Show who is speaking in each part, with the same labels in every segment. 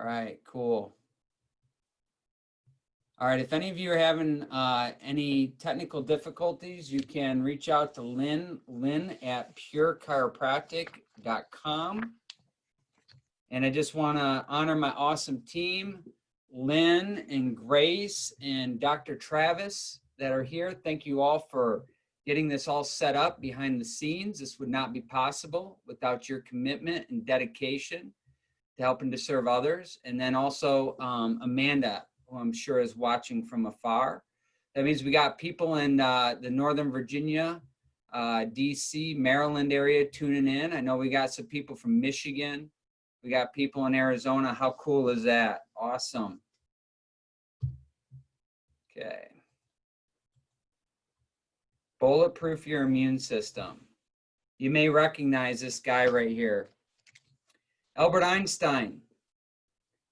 Speaker 1: right, cool. All right, if any of you are having any technical difficulties, you can reach out to Lynn at purechiropractic.com. And I just want to honor my awesome team, Lynn and Grace and Dr. Travis that are here. Thank you all for getting this all set up behind the scenes. This would not be possible without your commitment and dedication to helping to serve others. And then also Amanda, who I'm sure is watching from afar. That means we got people in the Northern Virginia, DC, Maryland area tuning in. I know we got some people from Michigan. We got people in Arizona. How cool is that? Awesome. Okay. Bulletproof your immune system. You may recognize this guy right here. Albert Einstein.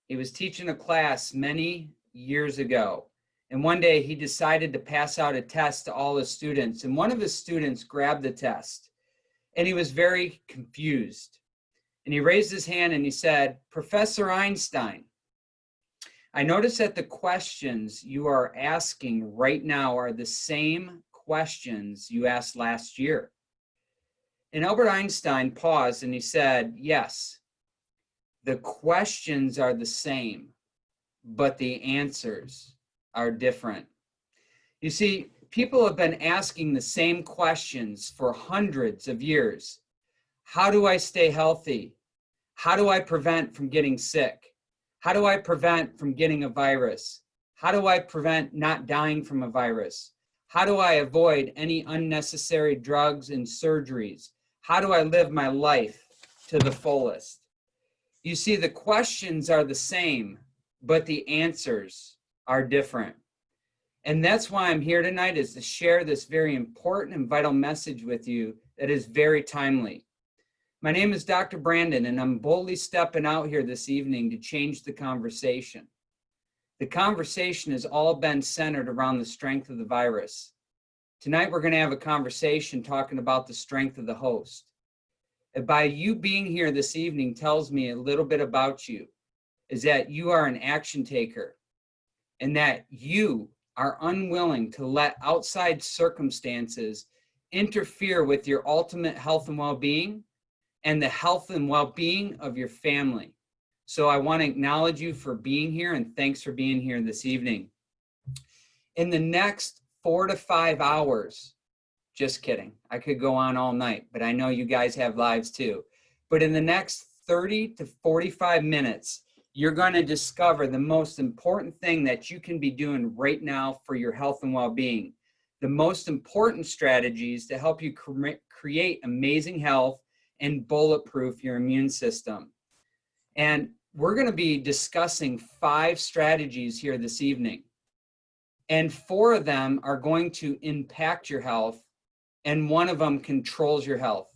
Speaker 1: He was teaching a class many years ago. And one day he decided to pass out a test to all his students. And one of his students grabbed the test. And he was very confused. And he raised his hand and he said, "Professor Einstein, I notice that the questions you are asking right now are the same questions you asked last year." And Albert Einstein paused and he said, "Yes, the questions are the same, but the answers are different." You see, people have been asking the same questions for hundreds of years. How do I stay healthy? How do I prevent from getting sick? How do I prevent from getting a virus? How do I prevent not dying from a virus? How do I avoid any unnecessary drugs and surgeries? How do I live my life to the fullest? You see, the questions are the same, but the answers are different. And that's why I'm here tonight, is to share this very important and vital message with you that is very timely. My name is Dr. Brandon, and I'm boldly stepping out here this evening to change the conversation. The conversation has all been centered around the strength of the virus. Tonight, we're going to have a conversation talking about the strength of the host. And by you being here this evening tells me a little bit about you, is that you are an action taker and that you are unwilling to let outside circumstances interfere with your ultimate health and well-being and the health and well-being of your family. So I want to acknowledge you for being here, and thanks for being here this evening. In the next 4 to 5 hours, just kidding, I could go on all night, but I know you guys have lives too. But in the next 30 to 45 minutes, you're going to discover the most important thing that you can be doing right now for your health and well-being. The most important strategies to help you create amazing health and bulletproof your immune system. And we're going to be discussing 5 strategies here this evening. And 4 of them are going to impact your health, and 1 of them controls your health.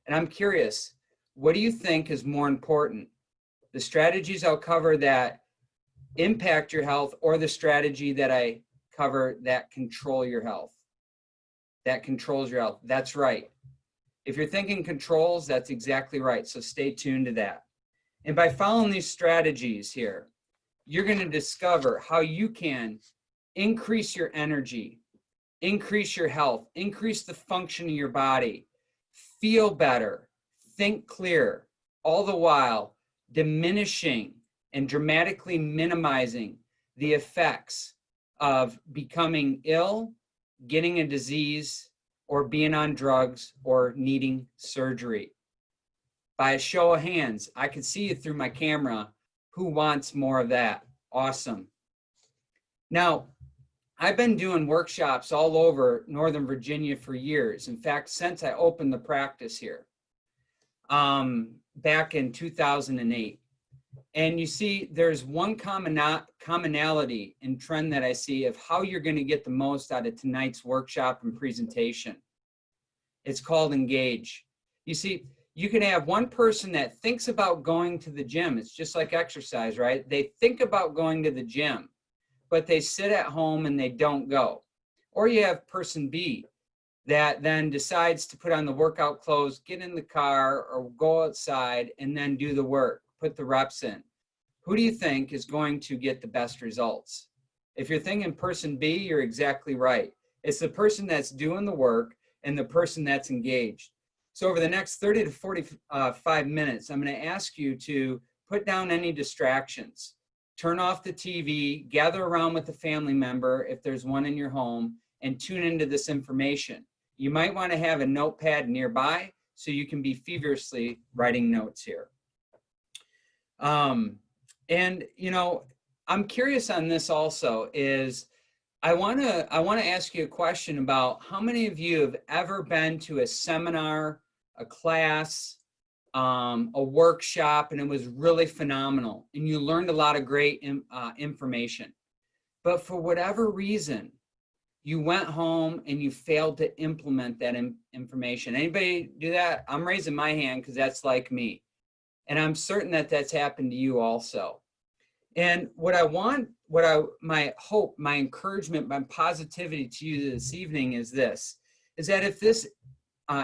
Speaker 1: And I'm curious, what do you think is more important? The strategies I'll cover that impact your health, or the strategy that I cover that control your health? That controls your health. That's right. If you're thinking controls, that's exactly right. So stay tuned to that. And by following these strategies here, you're going to discover how you can increase your energy, increase your health, increase the function of your body, feel better, think clear, all the while diminishing and dramatically minimizing the effects of becoming ill, getting a disease, or being on drugs, or needing surgery. By a show of hands, I can see you through my camera. Who wants more of that? Awesome. Now, I've been doing workshops all over Northern Virginia for years. In fact, since I opened the practice here back in 2008. And you see, there's one commonality and trend that I see of how you're going to get the most out of tonight's workshop and presentation. It's called engage. You see, you can have one person that thinks about going to the gym. It's just like exercise, right? They think about going to the gym, but they sit at home and they don't go. Or you have person B that then decides to put on the workout clothes, get in the car, or go outside and then do the work, put the reps in. who do you think is going to get the best results? If you're thinking person B, you're exactly right. It's the person that's doing the work and the person that's engaged. So over the next 30 to 45 minutes, I'm going to ask you to put down any distractions. Turn off the TV, gather around with a family member if there's one in your home, and tune into this information. You might want to have a notepad nearby so you can be feverishly writing notes here. And you know, I'm curious on this also is I want to ask you a question about how many of you have ever been to a seminar, a class, a workshop, and it was really phenomenal and you learned a lot of great information, but for whatever reason you went home and you failed to implement that information. Anybody do that? I'm raising my hand because that's like me, and I'm certain that that's happened to you also. And my hope, my encouragement, my positivity to you this evening is this, is that if this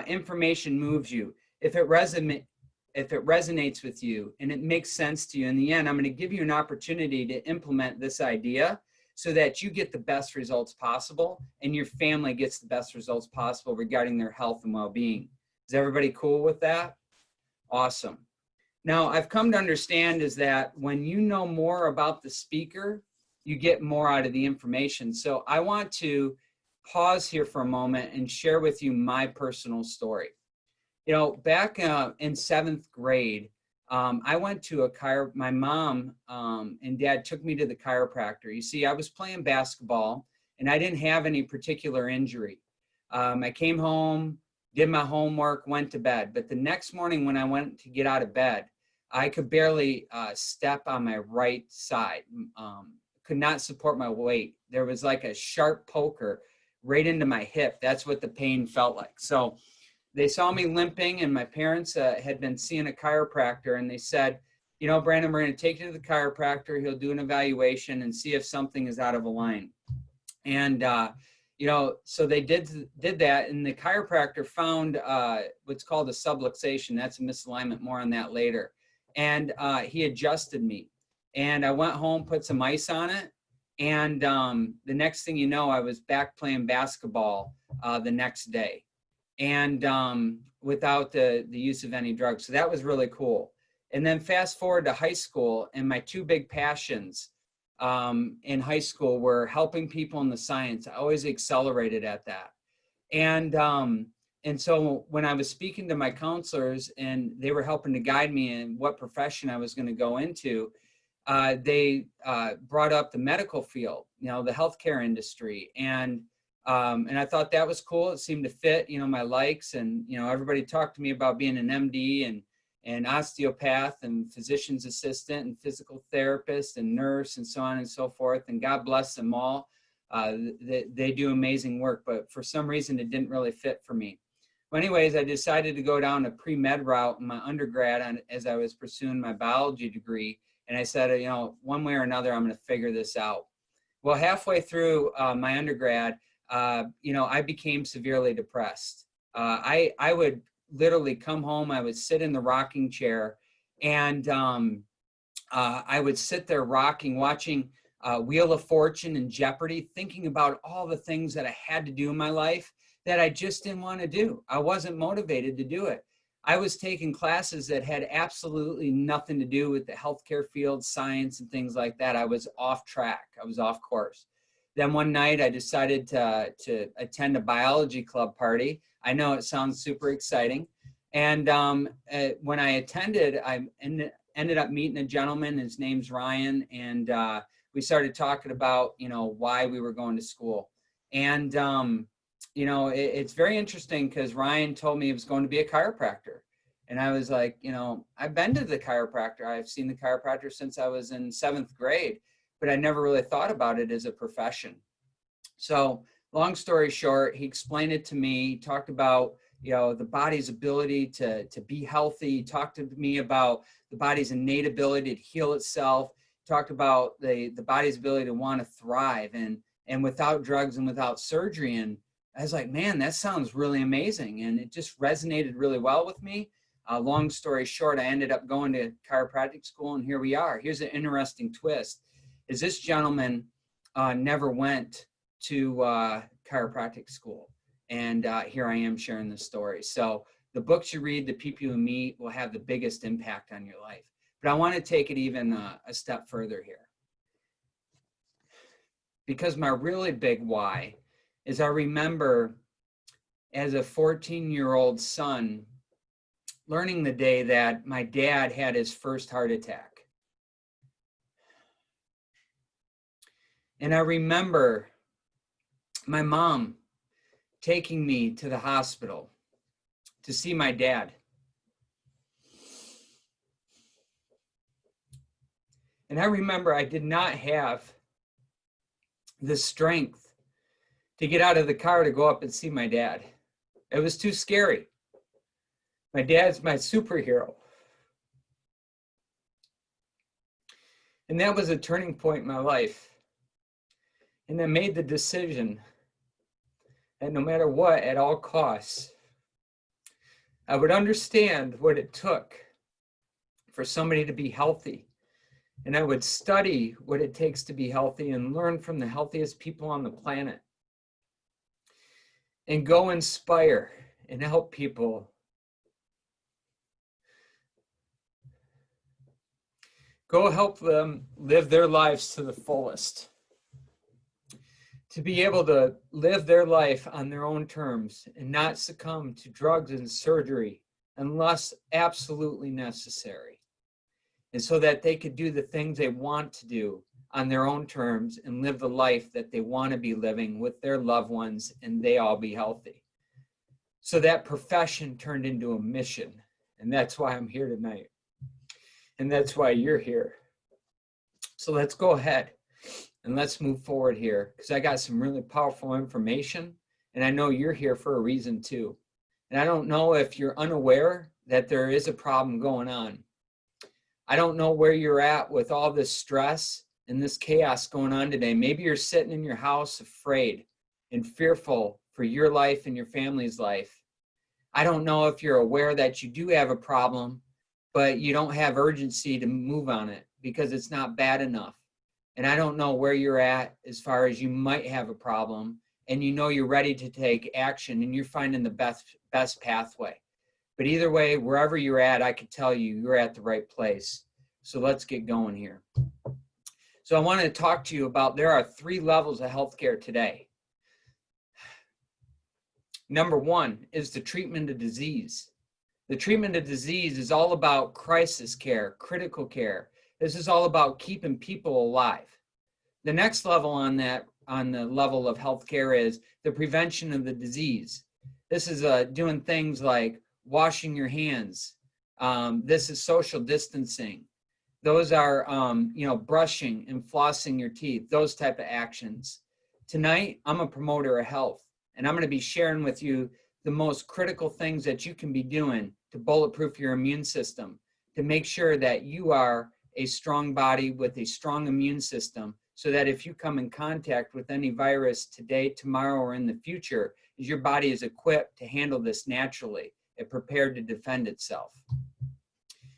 Speaker 1: information moves you, if it resonates with you and it makes sense to you, in the end, I'm going to give you an opportunity to implement this idea so that you get the best results possible and your family gets the best results possible regarding their health and well-being. Is everybody cool with that? Awesome. Now, I've come to understand is that when you know more about the speaker, you get more out of the information. So I want to pause here for a moment and share with you my personal story. You know, back in 7th grade, I went to my mom and dad took me to the chiropractor. You see, I was playing basketball and I didn't have any particular injury. I came home, did my homework, went to bed. But the next morning when I went to get out of bed, I could barely step on my right side, could not support my weight. There was like a sharp poker right into my hip. That's what the pain felt like. So they saw me limping, and my parents had been seeing a chiropractor, and they said, you know, Brandon, we're going to take you to the chiropractor. He'll do an evaluation and see if something is out of line. And you know, so they did that, and the chiropractor found what's called a subluxation. That's a misalignment. More on that later. And he adjusted me, and I went home, put some ice on it, and the next thing you know, I was back playing basketball the next day, and without the use of any drugs. So that was really cool. And then fast forward to high school, and my two big passions in high school were helping people in the science. I always accelerated at that. And so when I was speaking to my counselors and they were helping to guide me in what profession I was going to go into, they brought up the medical field, you know, the healthcare industry. And I thought that was cool. It seemed to fit, you know, my likes. And, you know, everybody talked to me about being an MD and osteopath and physician's assistant and physical therapist and nurse and so on and so forth. And God bless them all. They do amazing work, but for some reason it didn't really fit for me. Well, anyways, I decided to go down a pre-med route in my undergrad as I was pursuing my biology degree. And I said, you know, one way or another, I'm going to figure this out. Well, halfway through my undergrad, you know, I became severely depressed. I would literally come home, I would sit in the rocking chair, and I would sit there rocking, watching Wheel of Fortune and Jeopardy, thinking about all the things that I had to do in my life that I just didn't want to do. I wasn't motivated to do it. I was taking classes that had absolutely nothing to do with the healthcare field, science, and things like that. I was off track. I was off course. Then one night I decided to attend a biology club party. I know it sounds super exciting. And when I attended, I ended up meeting a gentleman. His name's Ryan. And we started talking about, you know, why we were going to school. And, you know, it's very interesting because Ryan told me he was going to be a chiropractor. And I was like, you know, I've been to the chiropractor. I've seen the chiropractor since I was in 7th grade, but I never really thought about it as a profession. So long story short, he explained it to me. He talked about, you know, the body's ability to be healthy. He talked to me about the body's innate ability to heal itself. He talked about the body's ability to want to thrive and without drugs and without surgery. And I was like, man, that sounds really amazing. And it just resonated really well with me. Long story short, I ended up going to chiropractic school, and here we are. Here's an interesting twist, is this gentleman never went to chiropractic school. And here I am sharing this story. So the books you read, the people you meet will have the biggest impact on your life. But I want to take it even a step further here. Because my really big why is I remember as a 14-year-old son learning the day that my dad had his first heart attack. And I remember my mom taking me to the hospital to see my dad. And I remember I did not have the strength to get out of the car to go up and see my dad. It was too scary. My dad's my superhero. And that was a turning point in my life. And I made the decision that no matter what, at all costs, I would understand what it took for somebody to be healthy. And I would study what it takes to be healthy and learn from the healthiest people on the planet. And go inspire and help people. Go help them live their lives to the fullest. To be able to live their life on their own terms and not succumb to drugs and surgery unless absolutely necessary. And so that they could do the things they want to do on their own terms and live the life that they want to be living with their loved ones, and they all be healthy. So that profession turned into a mission. And that's why I'm here tonight. And that's why you're here. So let's go ahead and let's move forward here, because I got some really powerful information, and I know you're here for a reason too. And I don't know if you're unaware that there is a problem going on. I don't know where you're at with all this stress and this chaos going on today. Maybe you're sitting in your house afraid and fearful for your life and your family's life. I don't know if you're aware that you do have a problem, but you don't have urgency to move on it because it's not bad enough. And I don't know where you're at as far as you might have a problem, and you know you're ready to take action and you're finding the best pathway. But either way, wherever you're at, I can tell you, you're at the right place. So let's get going here. So I want to talk to you about, there are 3 levels of healthcare today. Number 1 is the treatment of disease. The treatment of disease is all about crisis care, critical care. This is all about keeping people alive. The next level on that, on the level of healthcare, is the prevention of the disease. This is doing things like washing your hands. This is social distancing. Those are, brushing and flossing your teeth, those type of actions. Tonight, I'm a promoter of health, and I'm going to be sharing with you the most critical things that you can be doing to bulletproof your immune system, to make sure that you are a strong body with a strong immune system, so that if you come in contact with any virus today, tomorrow, or in the future, your body is equipped to handle this naturally and prepared to defend itself.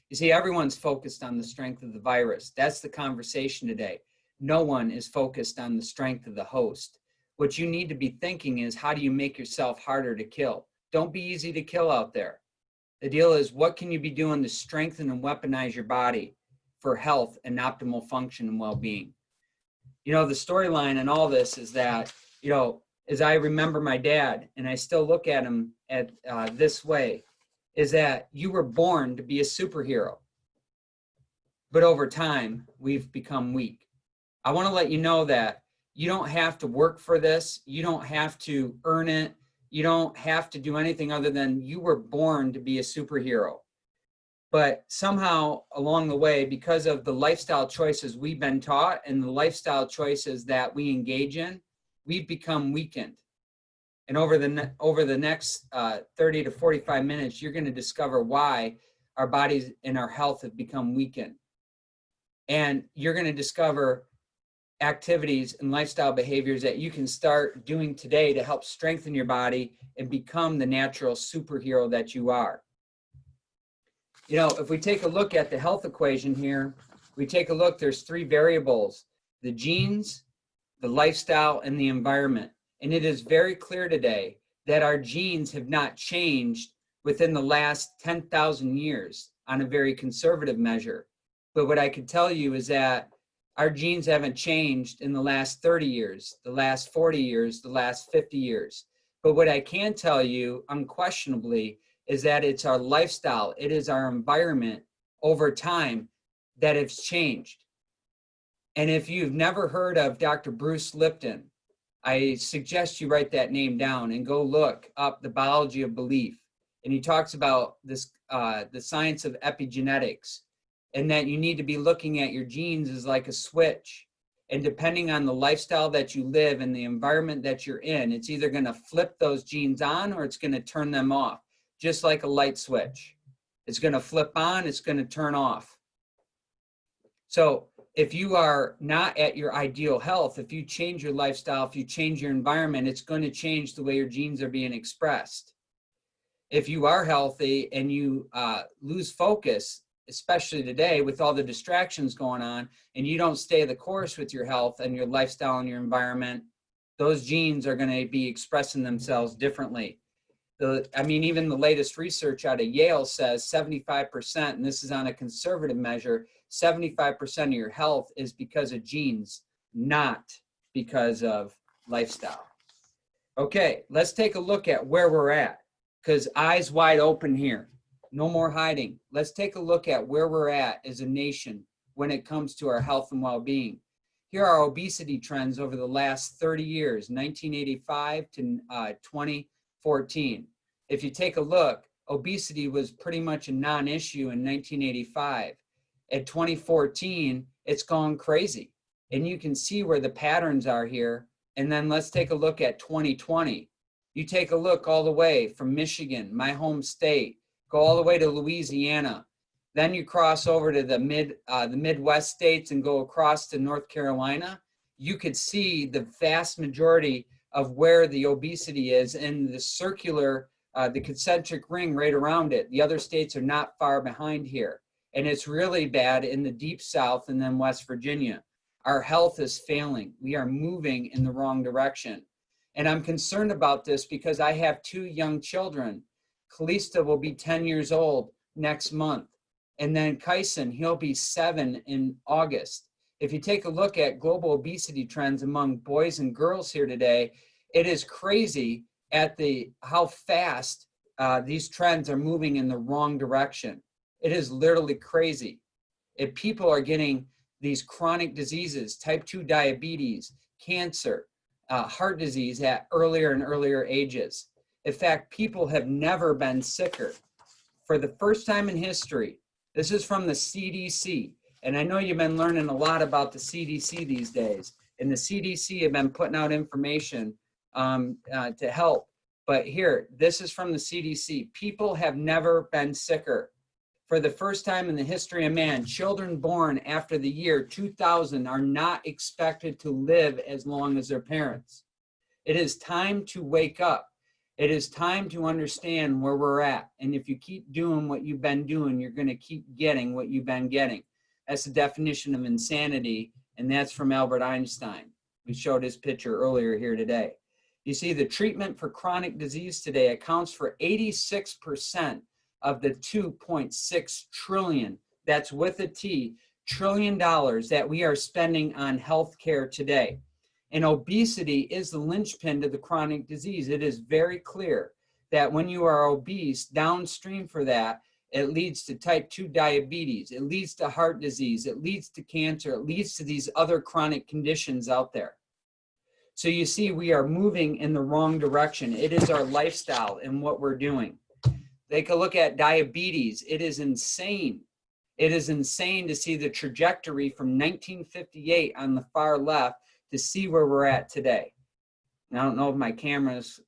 Speaker 1: You see, everyone's focused on the strength of the virus. That's the conversation today. No one is focused on the strength of the host. What you need to be thinking is, how do you make yourself harder to kill? Don't be easy to kill out there. The deal is, what can you be doing to strengthen and weaponize your body for health and optimal function and well-being? The storyline in all this is that, as I remember my dad, and I still look at him this way, is that you were born to be a superhero. But over time, we've become weak. I want to let you know that you don't have to work for this. You don't have to earn it. You don't have to do anything other than you were born to be a superhero. But somehow along the way, because of the lifestyle choices we've been taught and the lifestyle choices that we engage in, we've become weakened. And over the next 30 to 45 minutes, you're going to discover why our bodies and our health have become weakened. And you're going to discover activities and lifestyle behaviors that you can start doing today to help strengthen your body and become the natural superhero that you are. You know, if we take a look at the health equation here, we take a look, there's three variables: the genes, the lifestyle, and the environment. And it is very clear today that our genes have not changed within the last 10,000 years on a very conservative measure. But what I could tell you is that our genes haven't changed in the last 30 years, the last 40 years, the last 50 years. But what I can tell you unquestionably is that it's our lifestyle, it is our environment over time that has changed. And if you've never heard of Dr. Bruce Lipton, I suggest you write that name down and go look up the biology of belief. And he talks about this, the science of epigenetics, and that you need to be looking at your genes as like a switch. And depending on the lifestyle that you live and the environment that you're in, it's either going to flip those genes on or it's going to turn them off, just like a light switch. It's going to flip on, it's going to turn off. So if you are not at your ideal health, if you change your lifestyle, if you change your environment, it's going to change the way your genes are being expressed. If you are healthy and you lose focus, especially today with all the distractions going on, and you don't stay the course with your health and your lifestyle and your environment, those genes are going to be expressing themselves differently. I mean, even the latest research out of Yale says 75%, and this is on a conservative measure, 75% of your health is because of genes, not because of lifestyle. Okay, let's take a look at where we're at, because eyes wide open here. No more hiding. Let's take a look at where we're at as a nation when it comes to our health and well-being. Here are obesity trends over the last 30 years, 1985 to 2014. If you take a look, obesity was pretty much a non-issue in 1985. At 2014, it's gone crazy. And you can see where the patterns are here. And then let's take a look at 2020. You take a look all the way from Michigan, my home state, go all the way to Louisiana. Then you cross over to the Midwest states and go across to North Carolina. You could see the vast majority of where the obesity is and the circular, the concentric ring right around it. The other states are not far behind here. And it's really bad in the deep South and then West Virginia. Our health is failing. We are moving in the wrong direction. And I'm concerned about this because I have two young children. Kalista will be 10 years old next month. And then Kyson, he'll be 7 in August. If you take a look at global obesity trends among boys and girls here today, it is crazy at how fast these trends are moving in the wrong direction. It is literally crazy. If people are getting these chronic diseases, type 2 diabetes, cancer, heart disease at earlier and earlier ages. In fact, people have never been sicker. For the first time in history, this is from the CDC. And I know you've been learning a lot about the CDC these days. And the CDC have been putting out information to help. But here, this is from the CDC. People have never been sicker. For the first time in the history of man, children born after the year 2000 are not expected to live as long as their parents. It is time to wake up. It is time to understand where we're at. And if you keep doing what you've been doing, you're going to keep getting what you've been getting. That's the definition of insanity, and that's from Albert Einstein. We showed his picture earlier here today. You see, the treatment for chronic disease today accounts for 86% of the 2.6 trillion, that's with a T, trillion dollars that we are spending on healthcare today. And obesity is the linchpin to the chronic disease. It is very clear that when you are obese, downstream for that, it leads to type 2 diabetes, it leads to heart disease, it leads to cancer, it leads to these other chronic conditions out there. So you see, we are moving in the wrong direction. It is our lifestyle and what we're doing. Take a look at diabetes. It is insane. It is insane to see the trajectory from 1958 on the far left to see where we're at today. And I don't know if my camera's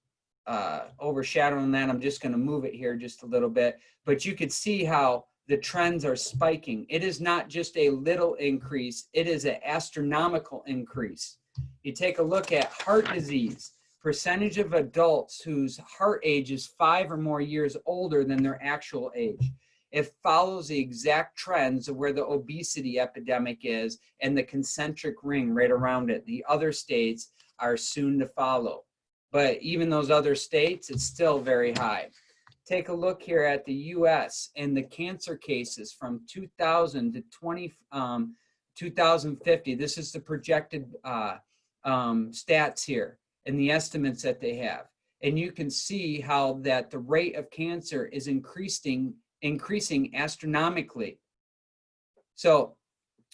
Speaker 1: overshadowing that. I'm just going to move it here just a little bit. But you could see how the trends are spiking. It is not just a little increase. It is an astronomical increase. You take a look at heart disease. Percentage of adults whose heart age is 5 or more years older than their actual age. It follows the exact trends of where the obesity epidemic is and the concentric ring right around it. The other states are soon to follow. But even those other states, it's still very high. Take a look here at the US and the cancer cases from 2000 to 2050. This is the projected stats here and the estimates that they have. And you can see how that the rate of cancer is increasing astronomically. So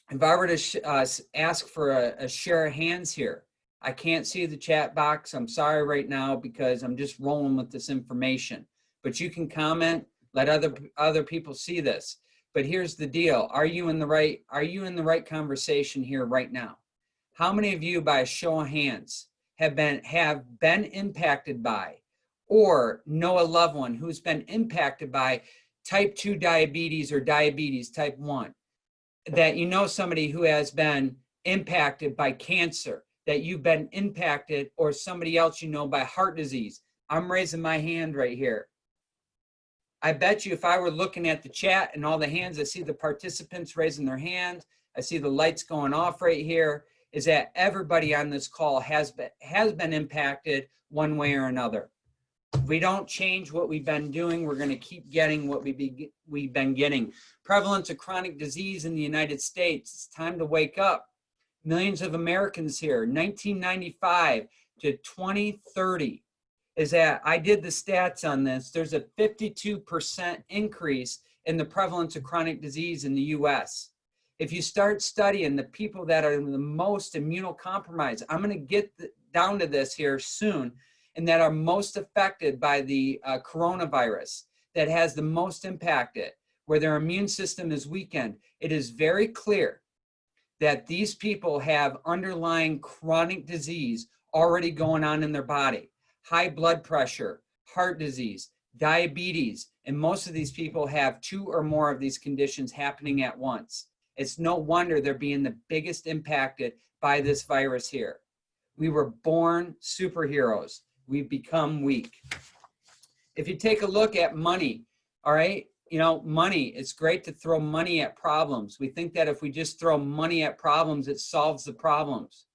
Speaker 1: if I were to ask for a share of hands here, I can't see the chat box. I'm sorry right now because I'm just rolling with this information. But you can comment, let other people see this. But here's the deal. Are you in the right conversation here right now? How many of you, by a show of hands, have been impacted by or know a loved one who's been impacted by type 2 diabetes or diabetes type 1? That you know somebody who has been impacted by cancer, that you've been impacted, or somebody else you know by heart disease. I'm raising my hand right here. I bet you if I were looking at the chat and all the hands, I see the participants raising their hand, I see the lights going off right here, is that everybody on this call has been impacted one way or another. If we don't change what we've been doing, we're going to keep getting what we've been getting. Prevalence of chronic disease in the United States. It's time to wake up. Millions of Americans here, 1995 to 2030, is that I did the stats on this. There's a 52% increase in the prevalence of chronic disease in the US. If you start studying the people that are the most immunocompromised, I'm going to get down to this here soon, and that are most affected by the coronavirus, that has the most impacted, where their immune system is weakened, it is very clear that these people have underlying chronic disease already going on in their body. High blood pressure, heart disease, diabetes, and most of these people have 2 or more of these conditions happening at once. It's no wonder they're being the biggest impacted by this virus here. We were born superheroes. We've become weak. If you take a look at money, all right, money, it's great to throw money at problems. We think that if we just throw money at problems, it solves the problems.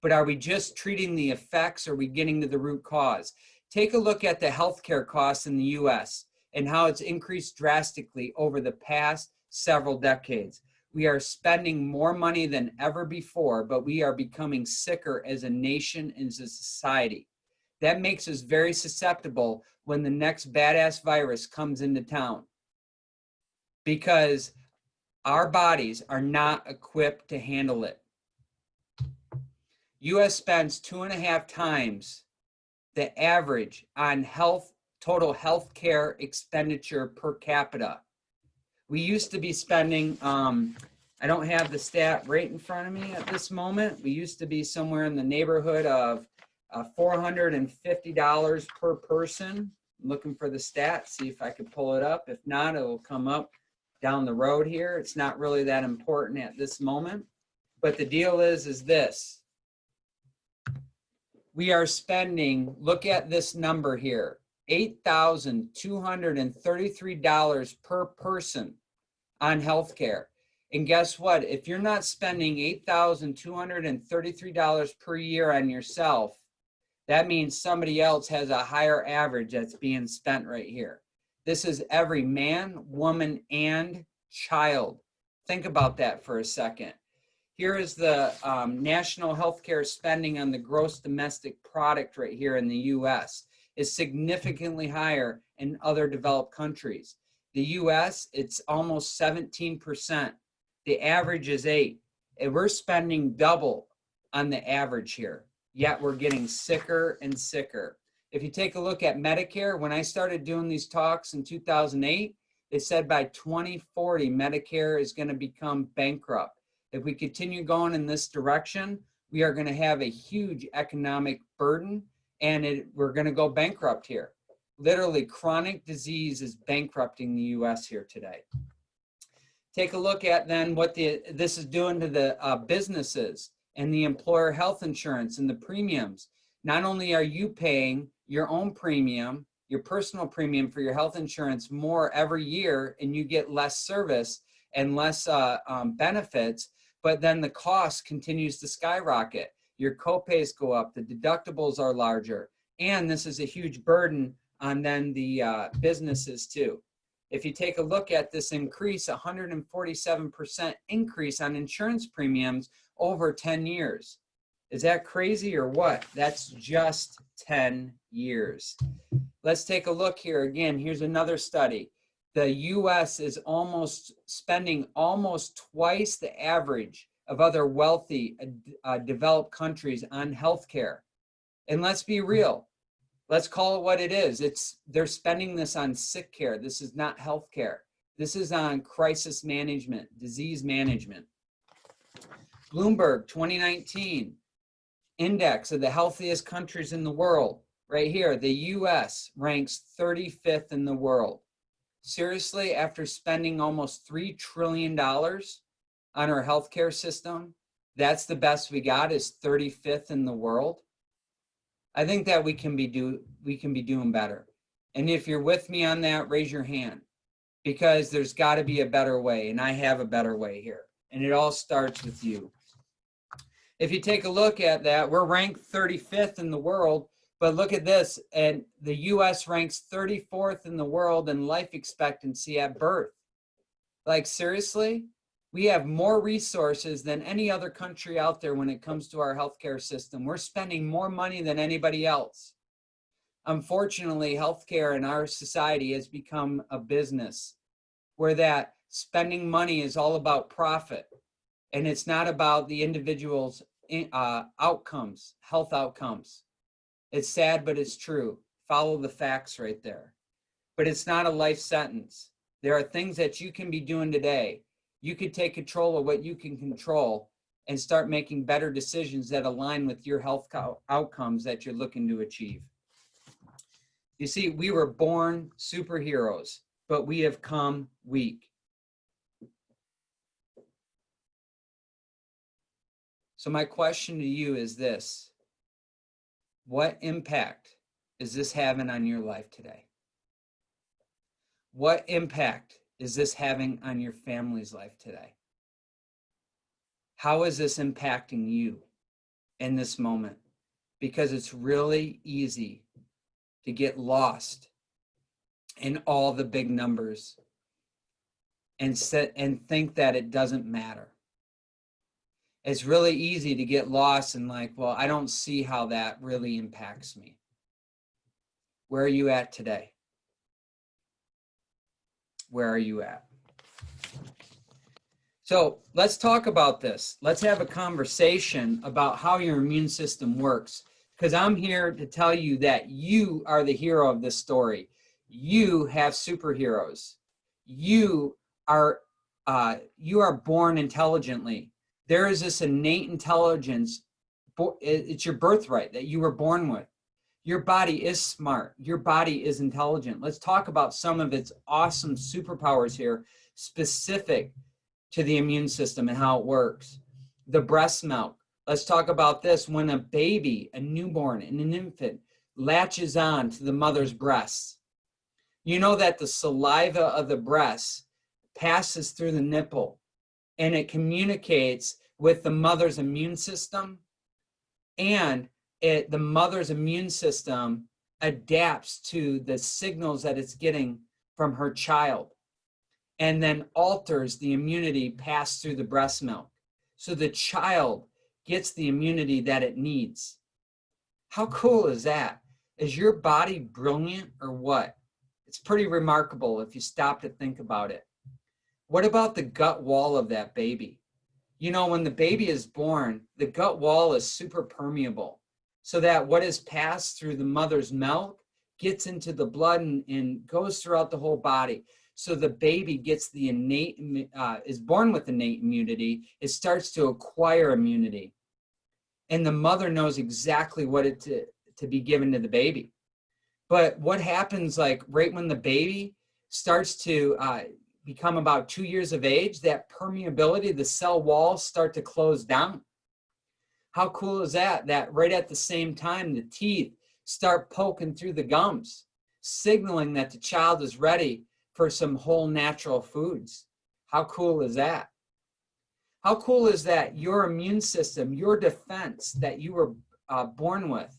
Speaker 1: But are we just treating the effects, or are we getting to the root cause? Take a look at the healthcare costs in the US and how it's increased drastically over the past several decades. We are spending more money than ever before, but we are becoming sicker as a nation and as a society. That makes us very susceptible when the next badass virus comes into town, because our bodies are not equipped to handle it. US spends 2.5 times the average on total health care expenditure per capita. We used to be spending, I don't have the stat right in front of me at this moment. We used to be somewhere in the neighborhood of $450 per person. I'm looking for the stat, see if I can pull it up. If not, it will come up down the road here. It's not really that important at this moment. But the deal is this. We are spending, look at this number here, $8,233 per person on healthcare. And guess what? If you're not spending $8,233 per year on yourself, that means somebody else has a higher average that's being spent right here. This is every man, woman, and child. Think about that for a second. Here is the national healthcare spending on the gross domestic product right here in the US. Is significantly higher in other developed countries. The US, it's almost 17%. The average is 8%. And we're spending double on the average here, yet we're getting sicker and sicker. If you take a look at Medicare, when I started doing these talks in 2008, they said by 2040, Medicare is going to become bankrupt. If we continue going in this direction, we are going to have a huge economic burden, and we're going to go bankrupt here. Literally, chronic disease is bankrupting the US here today. Take a look at then what this is doing to the businesses and the employer health insurance and the premiums. Not only are you paying your own premium, your personal premium for your health insurance more every year, and you get less service and less benefits, but then the cost continues to skyrocket. Your copays go up, the deductibles are larger, and this is a huge burden on then the businesses too. If you take a look at this increase, 147% increase on insurance premiums over 10 years. Is that crazy or what? That's just 10 years. Let's take a look here again. Here's another study. The US is spending almost twice the average of other wealthy developed countries on healthcare. And let's be real. Let's call it what it is. They're spending this on sick care. This is not health care. This is on crisis management, disease management. Bloomberg 2019 index of the healthiest countries in the world. Right here, the US ranks 35th in the world. Seriously, after spending almost $3 trillion on our healthcare system, that's the best we got, is 35th in the world. I think that we can be doing better. And if you're with me on that, raise your hand, because there's got to be a better way, and I have a better way here. And it all starts with you. If you take a look at that, we're ranked 35th in the world, but look at this, and the US ranks 34th in the world in life expectancy at birth. Like, seriously? We have more resources than any other country out there when it comes to our healthcare system. We're spending more money than anybody else. Unfortunately, healthcare in our society has become a business where that spending money is all about profit, and it's not about the individual's outcomes, health outcomes. It's sad, but it's true. Follow the facts right there. But it's not a life sentence. There are things that you can be doing today. You could take control of what you can control and start making better decisions that align with your health outcomes that you're looking to achieve. You see, we were born superheroes, but we have come weak. So my question to you is this: what impact is this having on your life today? What impact is this having on your family's life today? How is this impacting you in this moment? Because it's really easy to get lost in all the big numbers and think that it doesn't matter. It's really easy to get lost and like, well, I don't see how that really impacts me. Where are you at today? Where are you at? So let's talk about this. Let's have a conversation about how your immune system works, because I'm here to tell you that you are the hero of this story. You have superheroes. You are born intelligently. There is this innate intelligence. It's your birthright that you were born with. Your body is smart. Your body is intelligent. Let's talk about some of its awesome superpowers here, specific to the immune system and how it works. The breast milk. Let's talk about this. When a baby, a newborn, and an infant latches on to the mother's breasts, you know that the saliva of the breast passes through the nipple and it communicates with the mother's immune system, and the mother's immune system adapts to the signals that it's getting from her child and then alters the immunity passed through the breast milk. So the child gets the immunity that it needs. How cool is that? Is your body brilliant or what? It's pretty remarkable if you stop to think about it. What about the gut wall of that baby? You know, when the baby is born, the gut wall is super permeable, so that what is passed through the mother's milk gets into the blood and goes throughout the whole body. So the baby gets the is born with innate immunity. It starts to acquire immunity. And the mother knows exactly what to be given to the baby. But what happens, like right when the baby starts to become about 2 years of age, that permeability, the cell walls start to close down. How cool is that? That right at the same time, the teeth start poking through the gums. signaling that the child is ready for some whole natural foods. How cool is that? How cool is that your immune system, your defense that you were born with,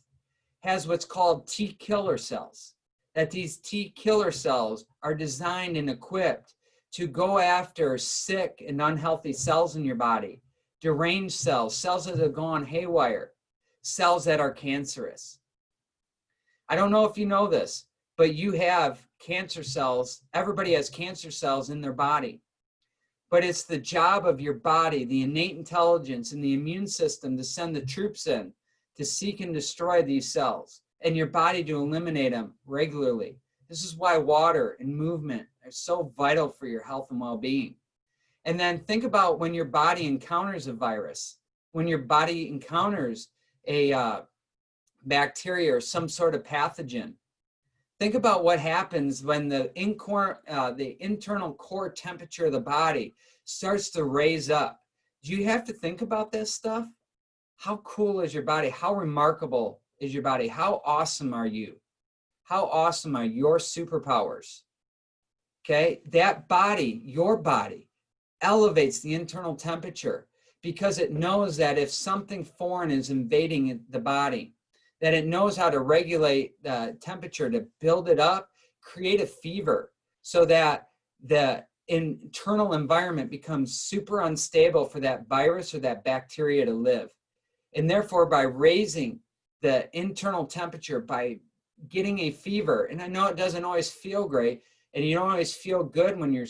Speaker 1: has what's called T killer cells? That these T killer cells are designed and equipped to go after sick and unhealthy cells in your body, deranged cells, cells that have gone haywire, cells that are cancerous. I don't know if you know this, but you have cancer cells. Everybody has cancer cells in their body. But it's the job of your body, the innate intelligence and the immune system to send the troops in to seek and destroy these cells, and your body to eliminate them regularly. This is why water and movement are so vital for your health and well-being. And then think about when your body encounters a virus, when your body encounters a bacteria or some sort of pathogen. Think about what happens when the internal core temperature of the body starts to raise up. Do you have to think about this stuff? How cool is your body? How remarkable is your body? How awesome are you? How awesome are your superpowers? Okay, that body, your body, elevates the internal temperature because it knows that if something foreign is invading the body, that it knows how to regulate the temperature to build it up, create a fever so that the internal environment becomes super unstable for that virus or that bacteria to live. And therefore, by raising the internal temperature, by getting a fever, and I know it doesn't always feel great, and you don't always feel good when you're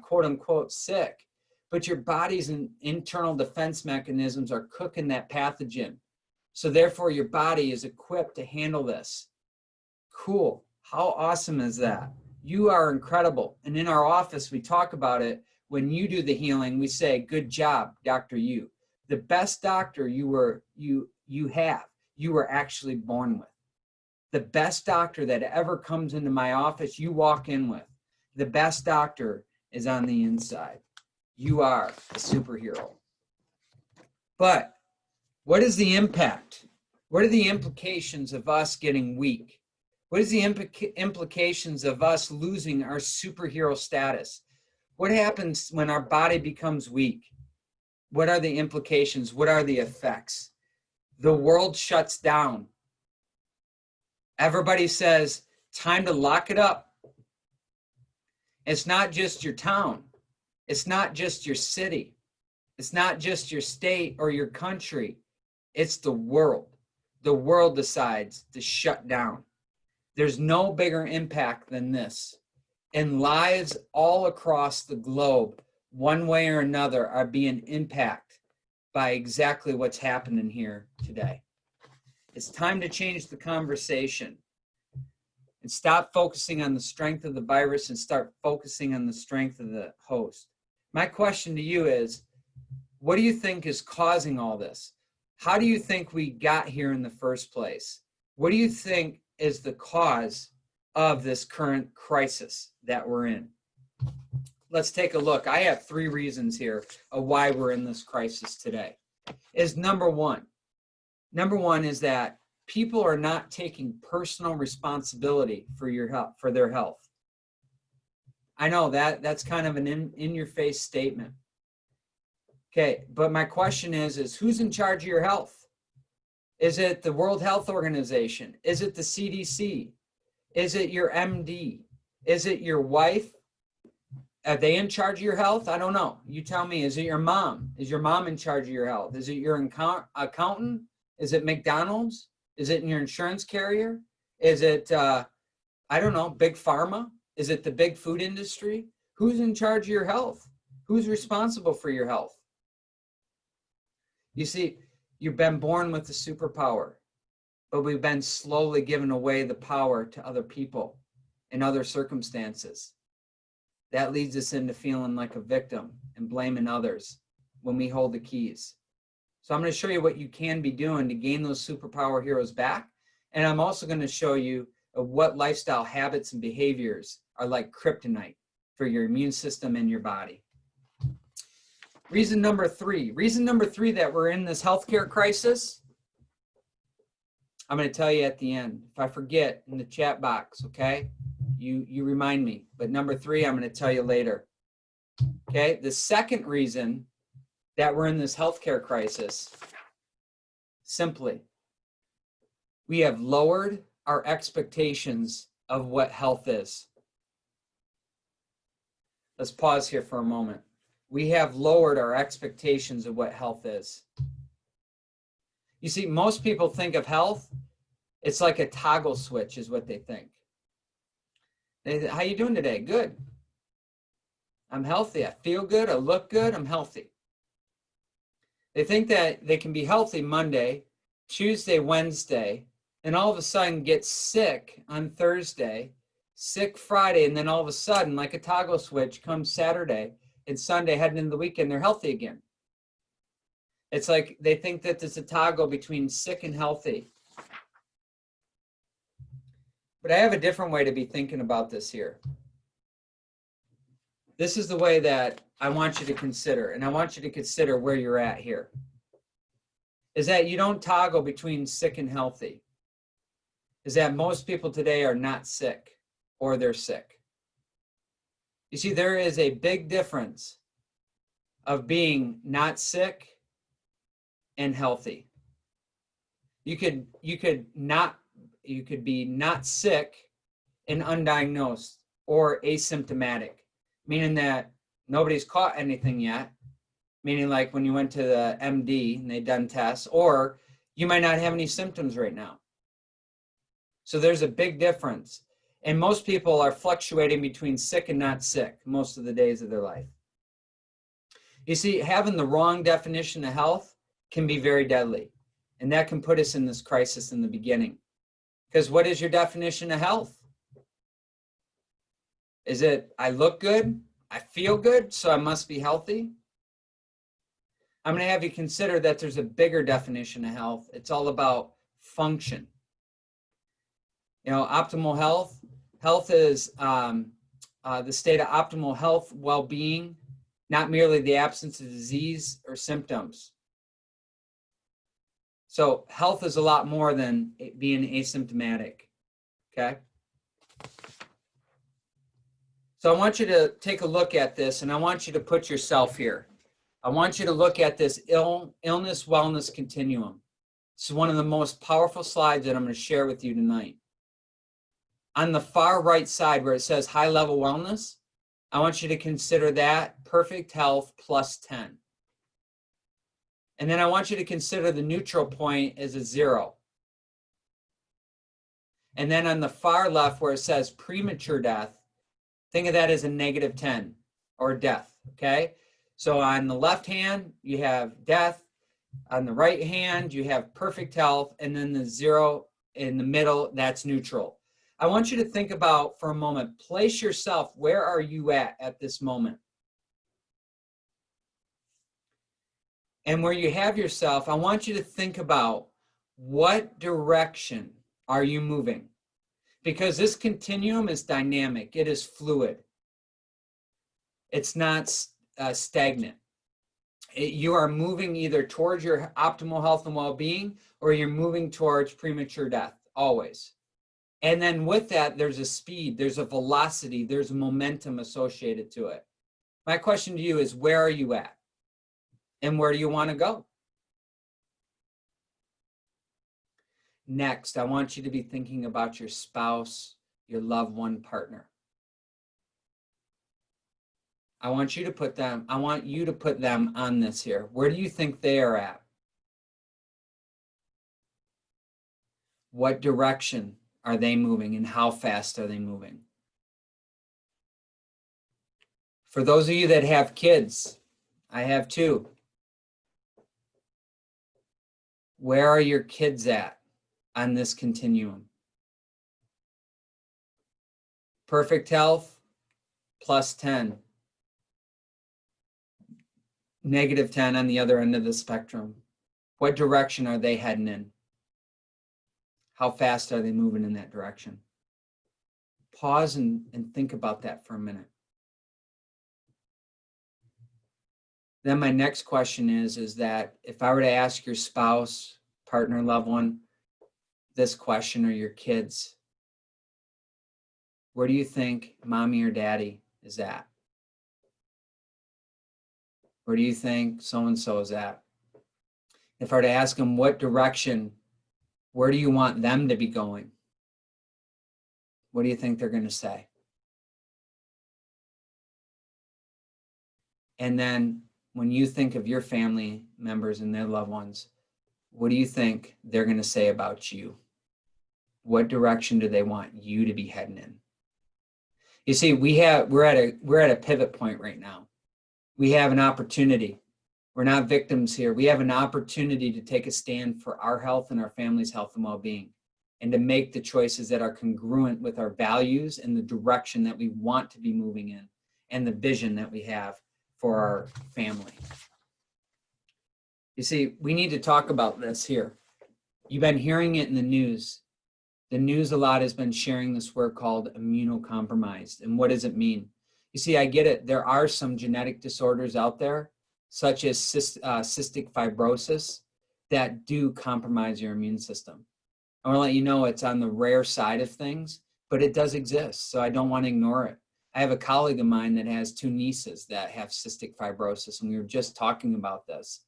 Speaker 1: quote unquote sick, but your body's internal defense mechanisms are cooking that pathogen. So therefore, your body is equipped to handle this. Cool. How awesome is that? You are incredible. And in our office, we talk about it. When you do the healing, we say, good job, Dr. You. The best doctor you were actually born with. The best doctor that ever comes into my office, you walk in with. The best doctor is on the inside. You are a superhero. But what is the impact? What are the implications of us getting weak? What is the implications of us losing our superhero status? What happens when our body becomes weak? What are the implications? What are the effects? The world shuts down. Everybody says, time to lock it up. It's not just your town. It's not just your city. It's not just your state or your country. It's the world. The world decides to shut down. There's no bigger impact than this. And lives all across the globe, one way or another, are being impacted by exactly what's happening here today. It's time to change the conversation and stop focusing on the strength of the virus and start focusing on the strength of the host. My question to you is, what do you think is causing all this? How do you think we got here in the first place? What do you think is the cause of this current crisis that we're in? Let's take a look. I have 3 reasons here of why we're in this crisis today. Number one is that people are not taking personal responsibility for your health, for their health. I know that's kind of an in-your-face statement. Okay, but my question is who's in charge of your health? Is it the World Health Organization? Is it the CDC? Is it your MD? Is it your wife? Are they in charge of your health? I don't know. You tell me. Is it your mom? Is your mom in charge of your health? Is it your accountant? Is it McDonald's? Is it in your insurance carrier? Is it, I don't know, big pharma? Is it the big food industry? Who's in charge of your health? Who's responsible for your health? You see, you've been born with a superpower, but we've been slowly giving away the power to other people in other circumstances. That leads us into feeling like a victim and blaming others when we hold the keys. So I'm going to show you what you can be doing to gain those superpower heroes back. And I'm also going to show you what lifestyle habits and behaviors are like kryptonite for your immune system and your body. Reason number three that we're in this healthcare crisis I'm going to tell you at the end. If I forget, in the chat box, okay? You remind me. But number 3, I'm going to tell you later. Okay? The second reason that we're in this healthcare crisis, simply, we have lowered our expectations of what health is. Let's pause here for a moment. We have lowered our expectations of what health is. You see, most people think of health, it's like a toggle switch is what they think. How you doing today? Good. I'm healthy. I feel good. I look good. I'm healthy. They think that they can be healthy Monday, Tuesday, Wednesday, and all of a sudden get sick on Thursday, sick Friday, and then all of a sudden, like a toggle switch, comes Saturday and Sunday, heading into the weekend, they're healthy again. It's like they think that there's a toggle between sick and healthy. But I have a different way to be thinking about this here. This is the way that I want you to consider, and I want you to consider where you're at here, is that you don't toggle between sick and healthy. Is that most people today are not sick, or they're sick. You see, there is a big difference of being not sick and healthy. You could be not sick and undiagnosed or asymptomatic, meaning that nobody's caught anything yet, meaning like when you went to the MD and they've done tests, or you might not have any symptoms right now. So there's a big difference. And most people are fluctuating between sick and not sick most of the days of their life. You see, having the wrong definition of health can be very deadly. And that can put us in this crisis in the beginning. Because what is your definition of health? Is it, I look good, I feel good, so I must be healthy? I'm going to have you consider that there's a bigger definition of health. It's all about function. You know, optimal health. Health is the state of optimal health, well-being, not merely the absence of disease or symptoms. So health is a lot more than being asymptomatic, okay? So I want you to take a look at this, and I want you to put yourself here. I want you to look at this illness-wellness continuum. This is one of the most powerful slides that I'm going to share with you tonight. On the far right side where it says high-level wellness, I want you to consider that perfect health plus 10. And then I want you to consider the neutral point as a 0. And then on the far left where it says premature death, think of that as a negative 10 or death, okay? So on the left hand, you have death. On the right hand, you have perfect health. And then the 0 in the middle, that's neutral. I want you to think about for a moment, place yourself, where are you at this moment? And where you have yourself, I want you to think about what direction are you moving? Because this continuum is dynamic. It is fluid. It's not stagnant. You are moving either towards your optimal health and well-being, or you're moving towards premature death, always. And then with that, there's a speed, there's a velocity, there's a momentum associated to it. My question to you is, where are you at? And where do you want to go? Next, I want you to be thinking about your spouse, your loved one, partner. I want you to put them on this here. Where do you think they are at? What direction are they moving, and how fast are they moving? For those of you that have kids, I have 2. Where are your kids at on this continuum? Perfect health, plus 10. Negative 10 on the other end of the spectrum. What direction are they heading in? How fast are they moving in that direction? Pause and think about that for a minute. Then my next question is that if I were to ask your spouse, partner, loved one, this question, or your kids, where do you think mommy or daddy is at? Where do you think so-and-so is at? If I were to ask them what direction, where do you want them to be going? What do you think they're going to say? And then when you think of your family members and their loved ones, what do you think they're going to say about you? What direction do they want you to be heading in? You see, we're at a pivot point right now. We have an opportunity. We're not victims here. We have an opportunity to take a stand for our health and our family's health and well-being, and to make the choices that are congruent with our values and the direction that we want to be moving in, and the vision that we have for our family. You see, we need to talk about this here. You've been hearing it in the news. The news a lot has been sharing this word called immunocompromised. And what does it mean? You see, I get it. There are some genetic disorders out there, such as cystic fibrosis, that do compromise your immune system. I want to let you know it's on the rare side of things, but it does exist. So I don't want to ignore it. I have a colleague of mine that has 2 nieces that have cystic fibrosis, and we were just talking about this.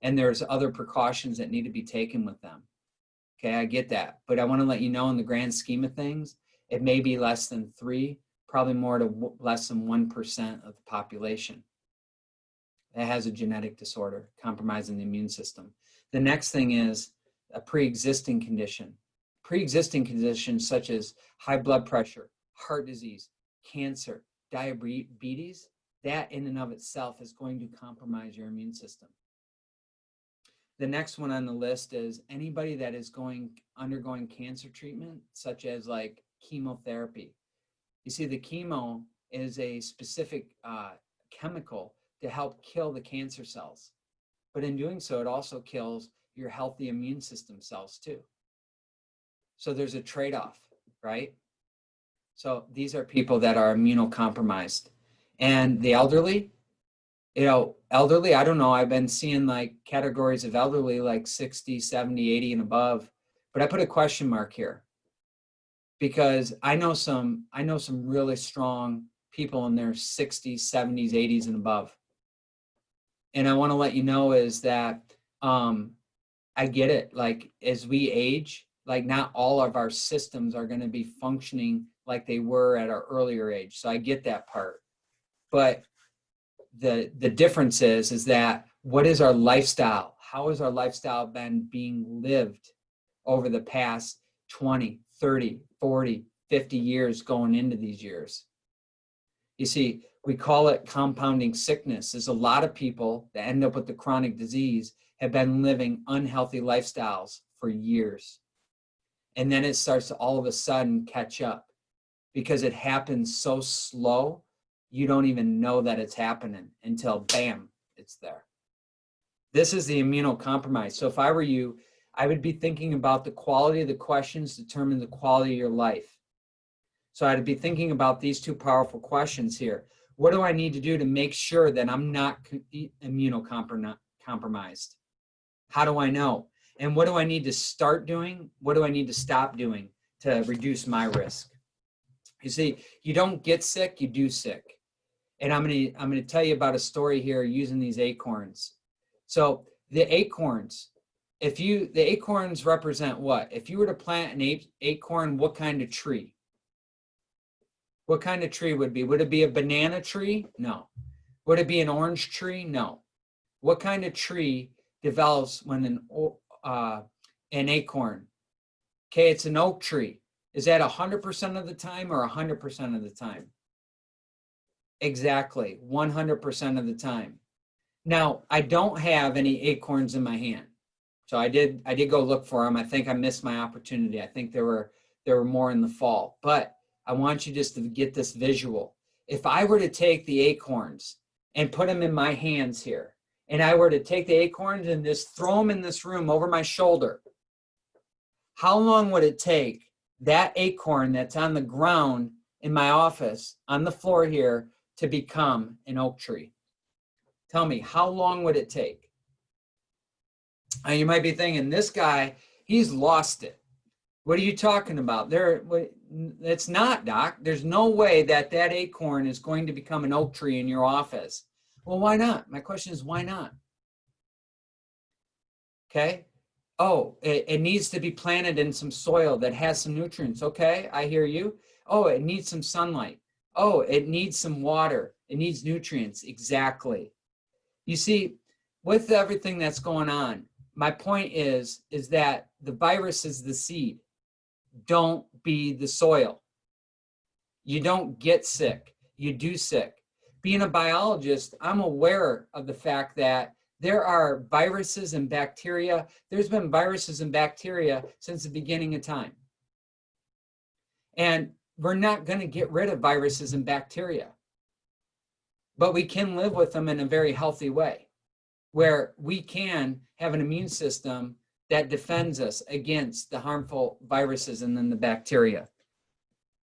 Speaker 1: And there's other precautions that need to be taken with them. Okay, I get that. But I want to let you know, in the grand scheme of things, it may be less than 3, probably more to less than 1% of the population that has a genetic disorder compromising the immune system. The next thing is a pre-existing condition. Pre-existing conditions such as high blood pressure, heart disease, cancer, diabetes, that in and of itself is going to compromise your immune system. The next one on the list is anybody that is undergoing cancer treatment, such as like chemotherapy. You see, the chemo is a specific chemical to help kill the cancer cells. But in doing so, it also kills your healthy immune system cells too. So there's a trade-off, right? So these are people that are immunocompromised. And the elderly, elderly, I don't know, I've been seeing like categories of elderly like 60, 70, 80 and above. But I put a question mark here because I know some really strong people in their 60s, 70s, 80s and above. And I want to let you know is that I get it. Like as we age, like not all of our systems are going to be functioning like they were at our earlier age. So I get that part. But the difference is that what is our lifestyle? How has our lifestyle been being lived over the past 20, 30, 40, 50 years going into these years? You see, we call it compounding sickness. There's a lot of people that end up with the chronic disease have been living unhealthy lifestyles for years. And then it starts to all of a sudden catch up because it happens so slow, you don't even know that it's happening until bam, it's there. This is the immunocompromised. So if I were you, I would be thinking about the quality of the questions determine the quality of your life. So I'd be thinking about these 2 powerful questions here. What do I need to do to make sure that I'm not immunocompromised? How do I know? And what do I need to start doing? What do I need to stop doing to reduce my risk? You see, you don't get sick, you do sick. And I'm going to tell you about a story here using these acorns. So the acorns, the acorns represent what? If you were to plant an acorn, what kind of tree? What kind of tree would it be a banana tree? No. Would it be an orange tree? No. What kind of tree develops when an acorn? Okay, it's an oak tree. Is that 100% of the time or 100% of the time? Exactly, 100% of the time. Now, I don't have any acorns in my hand. So I did go look for them. I think I missed my opportunity. I think there were more in the fall. But I want you just to get this visual. If I were to take the acorns and put them in my hands here, and I were to take the acorns and just throw them in this room over my shoulder, how long would it take that acorn that's on the ground in my office, on the floor here, to become an oak tree? Tell me, how long would it take? You might be thinking, this guy, he's lost it. What are you talking about? It's not, Doc. There's no way that acorn is going to become an oak tree in your office. Well, why not? My question is, why not? Okay. Oh, it needs to be planted in some soil that has some nutrients. Okay, I hear you. Oh, it needs some sunlight. Oh, it needs some water. It needs nutrients. Exactly. You see, with everything that's going on, my point is that the virus is the seed. Don't be the soil. You don't get sick. You do sick. Being a biologist, I'm aware of the fact that there are viruses and bacteria. There's been viruses and bacteria since the beginning of time. And we're not going to get rid of viruses and bacteria. But we can live with them in a very healthy way, where we can have an immune system that defends us against the harmful viruses and then the bacteria.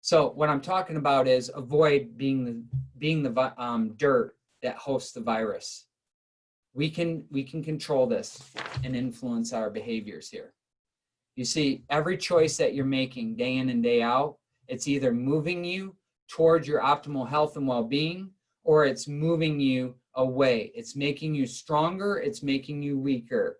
Speaker 1: So what I'm talking about is avoid being the dirt that hosts the virus. We can control this and influence our behaviors here. You see, every choice that you're making day in and day out, it's either moving you towards your optimal health and well-being, or it's moving you away. It's making you stronger. It's making you weaker.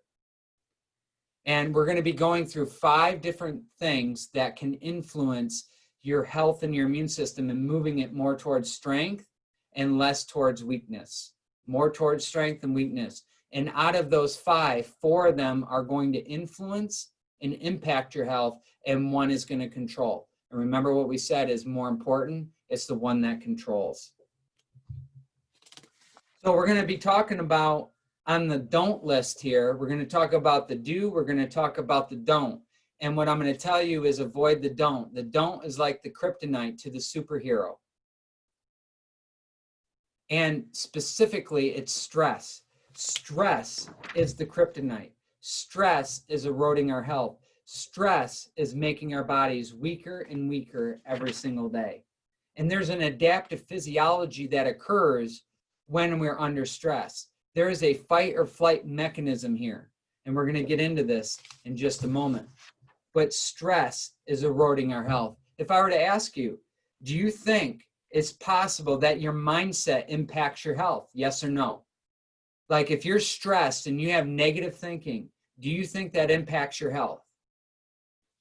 Speaker 1: And we're going to be going through 5 different things that can influence your health and your immune system and moving it more towards strength and less towards weakness. More towards strength and weakness. And out of those 5, 4 of them are going to influence and impact your health, and 1 is going to control. And remember what we said is more important. It's the one that controls. So we're going to be talking about, on the don't list here, we're going to talk about the do, we're going to talk about the don't. And what I'm going to tell you is avoid the don't. The don't is like the kryptonite to the superhero. And specifically, it's stress. Stress is the kryptonite. Stress is eroding our health. Stress is making our bodies weaker and weaker every single day. And there's an adaptive physiology that occurs when we're under stress. There is a fight or flight mechanism here. And we're going to get into this in just a moment. But stress is eroding our health. If I were to ask you, do you think it's possible that your mindset impacts your health? Yes or no? Like if you're stressed and you have negative thinking, do you think that impacts your health?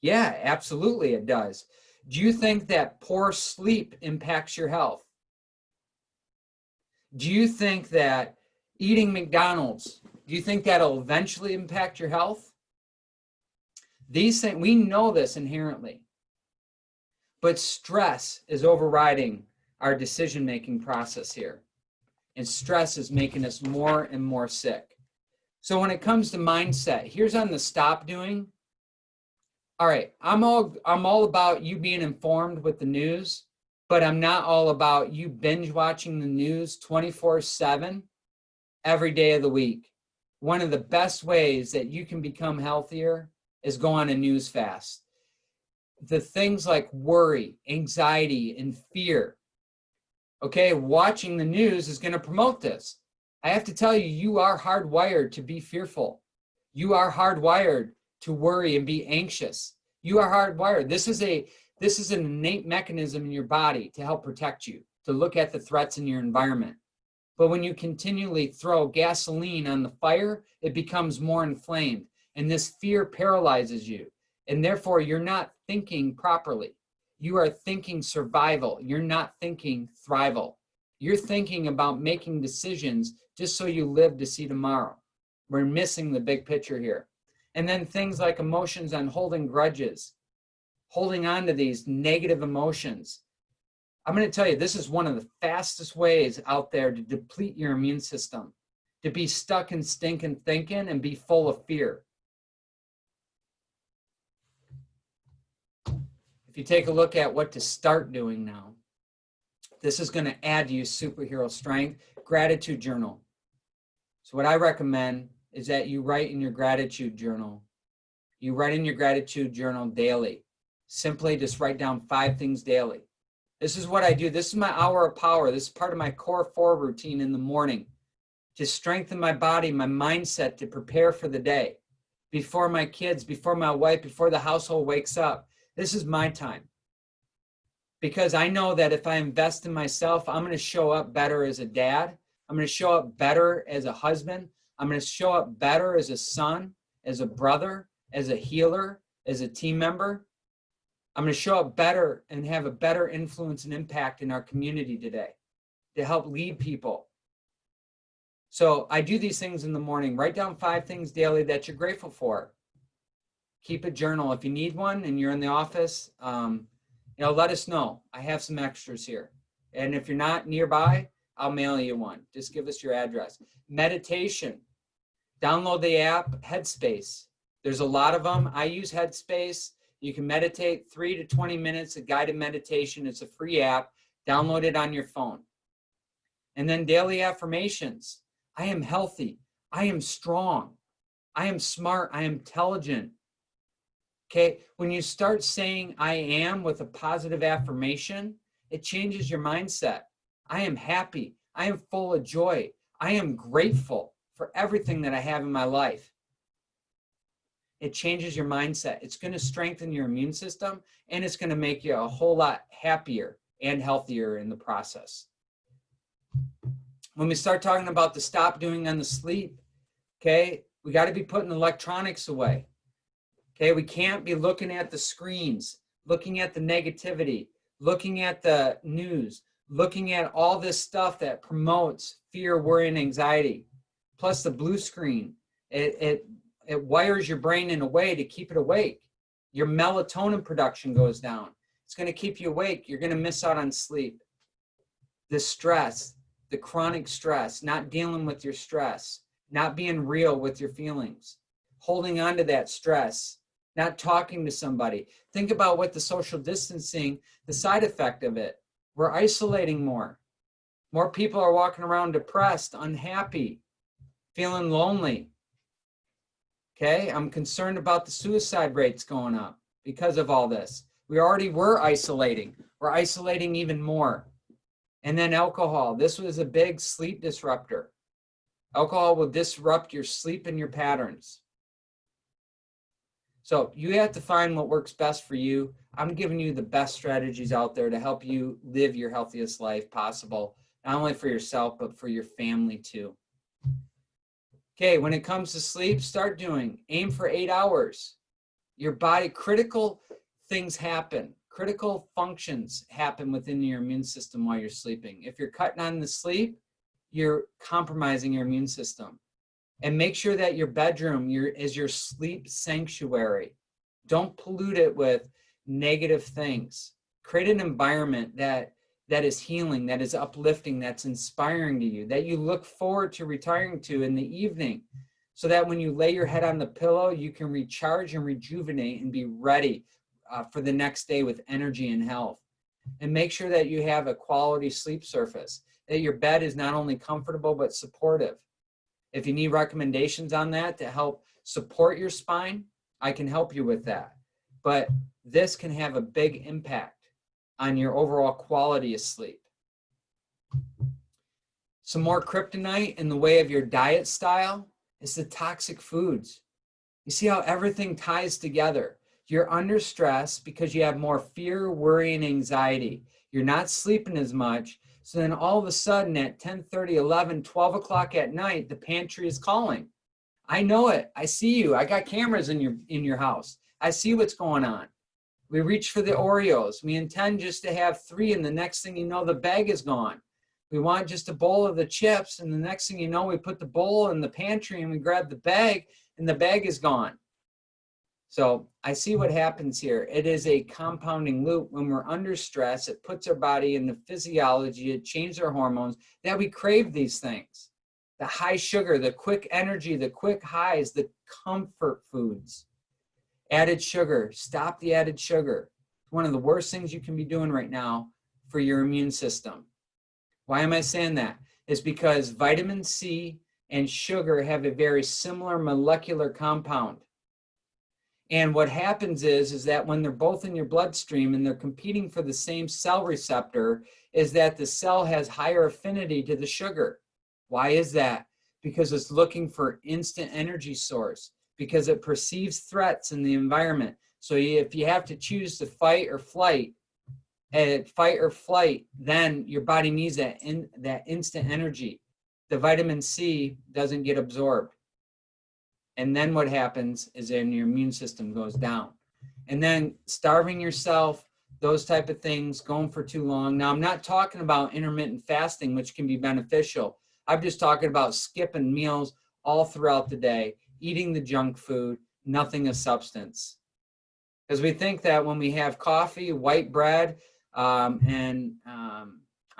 Speaker 1: Yeah, absolutely it does. Do you think that poor sleep impacts your health? Do you think that eating McDonald's, do you think that'll eventually impact your health? These things, we know this inherently. But stress is overriding our decision-making process here. And stress is making us more and more sick. So when it comes to mindset, here's on the stop doing. All right, I'm all about you being informed with the news, but I'm not all about you binge watching the news 24/7 every day of the week. One of the best ways that you can become healthier is go on a news fast. The things like worry, anxiety, and fear. Okay, watching the news is going to promote this. I have to tell you, you are hardwired to be fearful. You are hardwired to worry and be anxious. You are hardwired. This is an innate mechanism in your body to help protect you, to look at the threats in your environment. But when you continually throw gasoline on the fire, it becomes more inflamed. And this fear paralyzes you. And therefore, you're not thinking properly. You are thinking survival. You're not thinking thrival. You're thinking about making decisions just so you live to see tomorrow. We're missing the big picture here. And then things like emotions on holding grudges, holding on to these negative emotions. I'm going to tell you, this is one of the fastest ways out there to deplete your immune system, to be stuck in stinking thinking and be full of fear. If you take a look at what to start doing now, this is going to add to your superhero strength. Gratitude journal. So what I recommend is that you write in your gratitude journal. You write in your gratitude journal daily. Simply just write down 5 things daily. This is what I do. This is my hour of power. This is part of my core 4 routine in the morning to strengthen my body, my mindset, to prepare for the day. before my kids, before my wife, before the household wakes up. This is my time. Because I know that if I invest in myself, I'm going to show up better as a dad. I'm going to show up better as a husband. I'm going to show up better as a son, as a brother, as a healer, as a team member. I'm going to show up better and have a better influence and impact in our community today to help lead people. So I do these things in the morning. Write down 5 things daily that you're grateful for. Keep a journal. If you need one and you're in the office, let us know. I have some extras here. And if you're not nearby, I'll mail you one. Just give us your address. Meditation. Download the app Headspace. There's a lot of them. I use Headspace. You can meditate 3 to 20 minutes of guided meditation. It's a free app. Download it on your phone. And then daily affirmations. I am healthy. I am strong. I am smart. I am intelligent. Okay, when you start saying I am with a positive affirmation, it changes your mindset. I am happy. I am full of joy. I am grateful for everything that I have in my life. It changes your mindset. It's going to strengthen your immune system, and it's going to make you a whole lot happier and healthier in the process. When we start talking about the stop doing on the sleep, okay, we got to be putting electronics away. Okay, we can't be looking at the screens, looking at the negativity, looking at the news, looking at all this stuff that promotes fear, worry, and anxiety. Plus the blue screen, it wires your brain in a way to keep it awake. Your melatonin production goes down. It's going to keep you awake. You're going to miss out on sleep. The stress, the chronic stress, not dealing with your stress, not being real with your feelings, holding on to that stress, not talking to somebody. Think about what the social distancing, the side effect of it. We're isolating more. More people are walking around depressed, unhappy, feeling lonely. Okay, I'm concerned about the suicide rates going up because of all this. We already were isolating. We're isolating even more. And then alcohol. This was a big sleep disruptor. Alcohol will disrupt your sleep and your patterns. So you have to find what works best for you. I'm giving you the best strategies out there to help you live your healthiest life possible, not only for yourself, but for your family too. Okay, when it comes to sleep, aim for 8 hours. Your body, critical things happen. Critical functions happen within your immune system while you're sleeping. If you're cutting on the sleep, you're compromising your immune system. And make sure that your bedroom is your sleep sanctuary. Don't pollute it with negative things. Create an environment that is healing, that is uplifting, that's inspiring to you, that you look forward to retiring to in the evening, so that when you lay your head on the pillow, you can recharge and rejuvenate and be ready for the next day with energy and health. And make sure that you have a quality sleep surface, that your bed is not only comfortable but supportive. If you need recommendations on that to help support your spine, I can help you with that. But this can have a big impact on your overall quality of sleep. Some more kryptonite in the way of your diet style is the toxic foods. You see how everything ties together. You're under stress because you have more fear, worry, and anxiety. You're not sleeping as much. So then all of a sudden at 10:30, 11, 12 o'clock at night, the pantry is calling. I know it. I see you. I got cameras in your house. I see what's going on. We reach for the Oreos. We intend just to have 3, and the next thing you know, the bag is gone. We want just a bowl of the chips, and the next thing you know, we put the bowl in the pantry and we grab the bag, and the bag is gone. So I see what happens here. It is a compounding loop. When we're under stress, it puts our body in the physiology, it changes our hormones, that we crave these things. The high sugar, the quick energy, the quick highs, the comfort foods. Added sugar, stop the added sugar. It's one of the worst things you can be doing right now for your immune system. Why am I saying that? It's because vitamin C and sugar have a very similar molecular compound. And what happens is that when they're both in your bloodstream and they're competing for the same cell receptor, is that the cell has higher affinity to the sugar. Why is that? Because it's looking for instant energy source. because it perceives threats in the environment. So if you have to choose to fight or flight, then your body needs that instant energy. The vitamin C doesn't get absorbed. And then what happens is then your immune system goes down. And then starving yourself, those type of things, going for too long. Now, I'm not talking about intermittent fasting, which can be beneficial. I'm just talking about skipping meals all throughout the day, eating the junk food, nothing of substance. Because we think that when we have coffee, white bread, I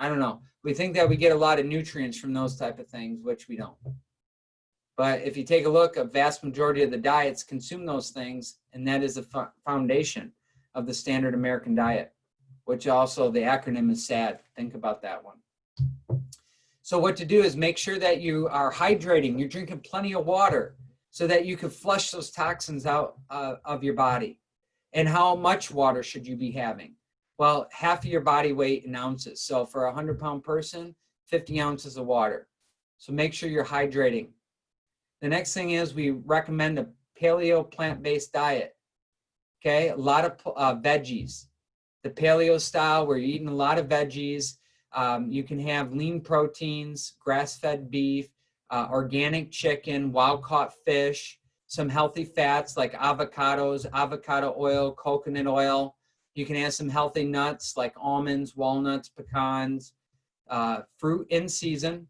Speaker 1: don't know, we think that we get a lot of nutrients from those type of things, which we don't. But if you take a look, a vast majority of the diets consume those things, and that is the foundation of the standard American diet, which also the acronym is SAD. Think about that one. So what to do is make sure that you are hydrating, you're drinking plenty of water so that you can flush those toxins out of your body. And how much water should you be having? Well, half of your body weight in ounces. So for a 100-pound person, 50 ounces of water. So make sure you're hydrating. The next thing is we recommend a paleo plant-based diet. Okay, a lot of veggies. The paleo style where you're eating a lot of veggies. You can have lean proteins, grass-fed beef, organic chicken, wild-caught fish, some healthy fats like avocados, avocado oil, coconut oil. You can have some healthy nuts like almonds, walnuts, pecans, fruit in season,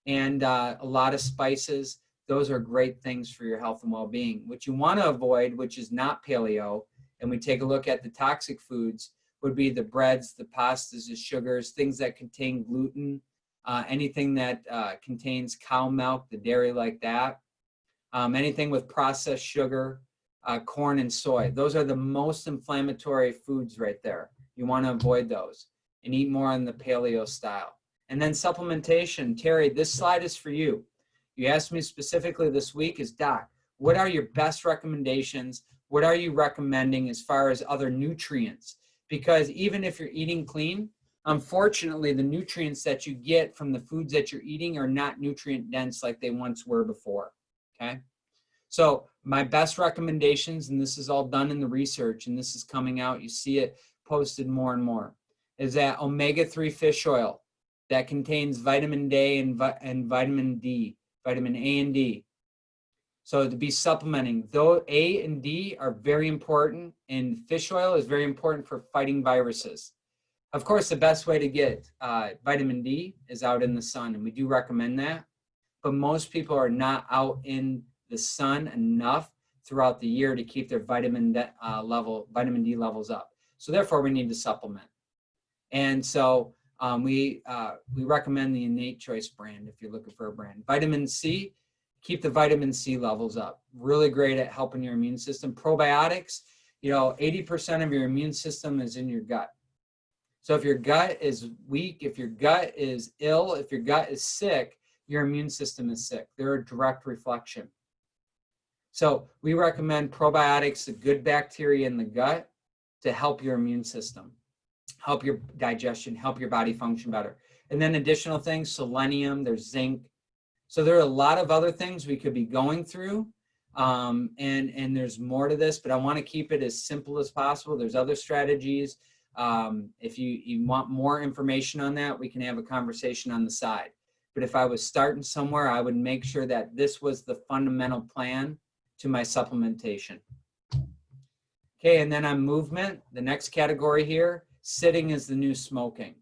Speaker 1: and a lot of spices. Those are great things for your health and well-being. What you want to avoid, which is not paleo, and we take a look at the toxic foods, would be the breads, the pastas, the sugars, things that contain gluten, anything that contains cow milk, the dairy like that, anything with processed sugar, corn and soy. Those are the most inflammatory foods right there. You want to avoid those and eat more on the paleo style. And then supplementation. Terry, this slide is for you. You asked me specifically this week is, Doc, what are your best recommendations? What are you recommending as far as other nutrients? Because even if you're eating clean, unfortunately, the nutrients that you get from the foods that you're eating are not nutrient dense like they once were before, okay? So my best recommendations, and this is all done in the research, and this is coming out, you see it posted more and more, is that omega-3 fish oil that contains vitamin D and vitamin D, vitamin A and D. So to be supplementing, though A and D are very important, and fish oil is very important for fighting viruses. Of course, the best way to get vitamin D is out in the sun, and we do recommend that. But most people are not out in the sun enough throughout the year to keep their vitamin D levels up. So therefore, we need to supplement. And so we recommend the Innate Choice brand if you're looking for a brand. Vitamin C, keep the vitamin C levels up. Really great at helping your immune system. Probiotics, 80% of your immune system is in your gut. So if your gut is weak, if your gut is ill, if your gut is sick, your immune system is sick. They're a direct reflection. So we recommend probiotics, the good bacteria in the gut, to help your immune system, help your digestion, help your body function better. And then additional things, selenium, there's zinc. So there are a lot of other things we could be going through, and there's more to this, but I want to keep it as simple as possible. There's other strategies. If you want more information on that, we can have a conversation on the side. But if I was starting somewhere, I would make sure that this was the fundamental plan to my supplementation. Okay, and then on movement, the next category here, sitting is the new smoking.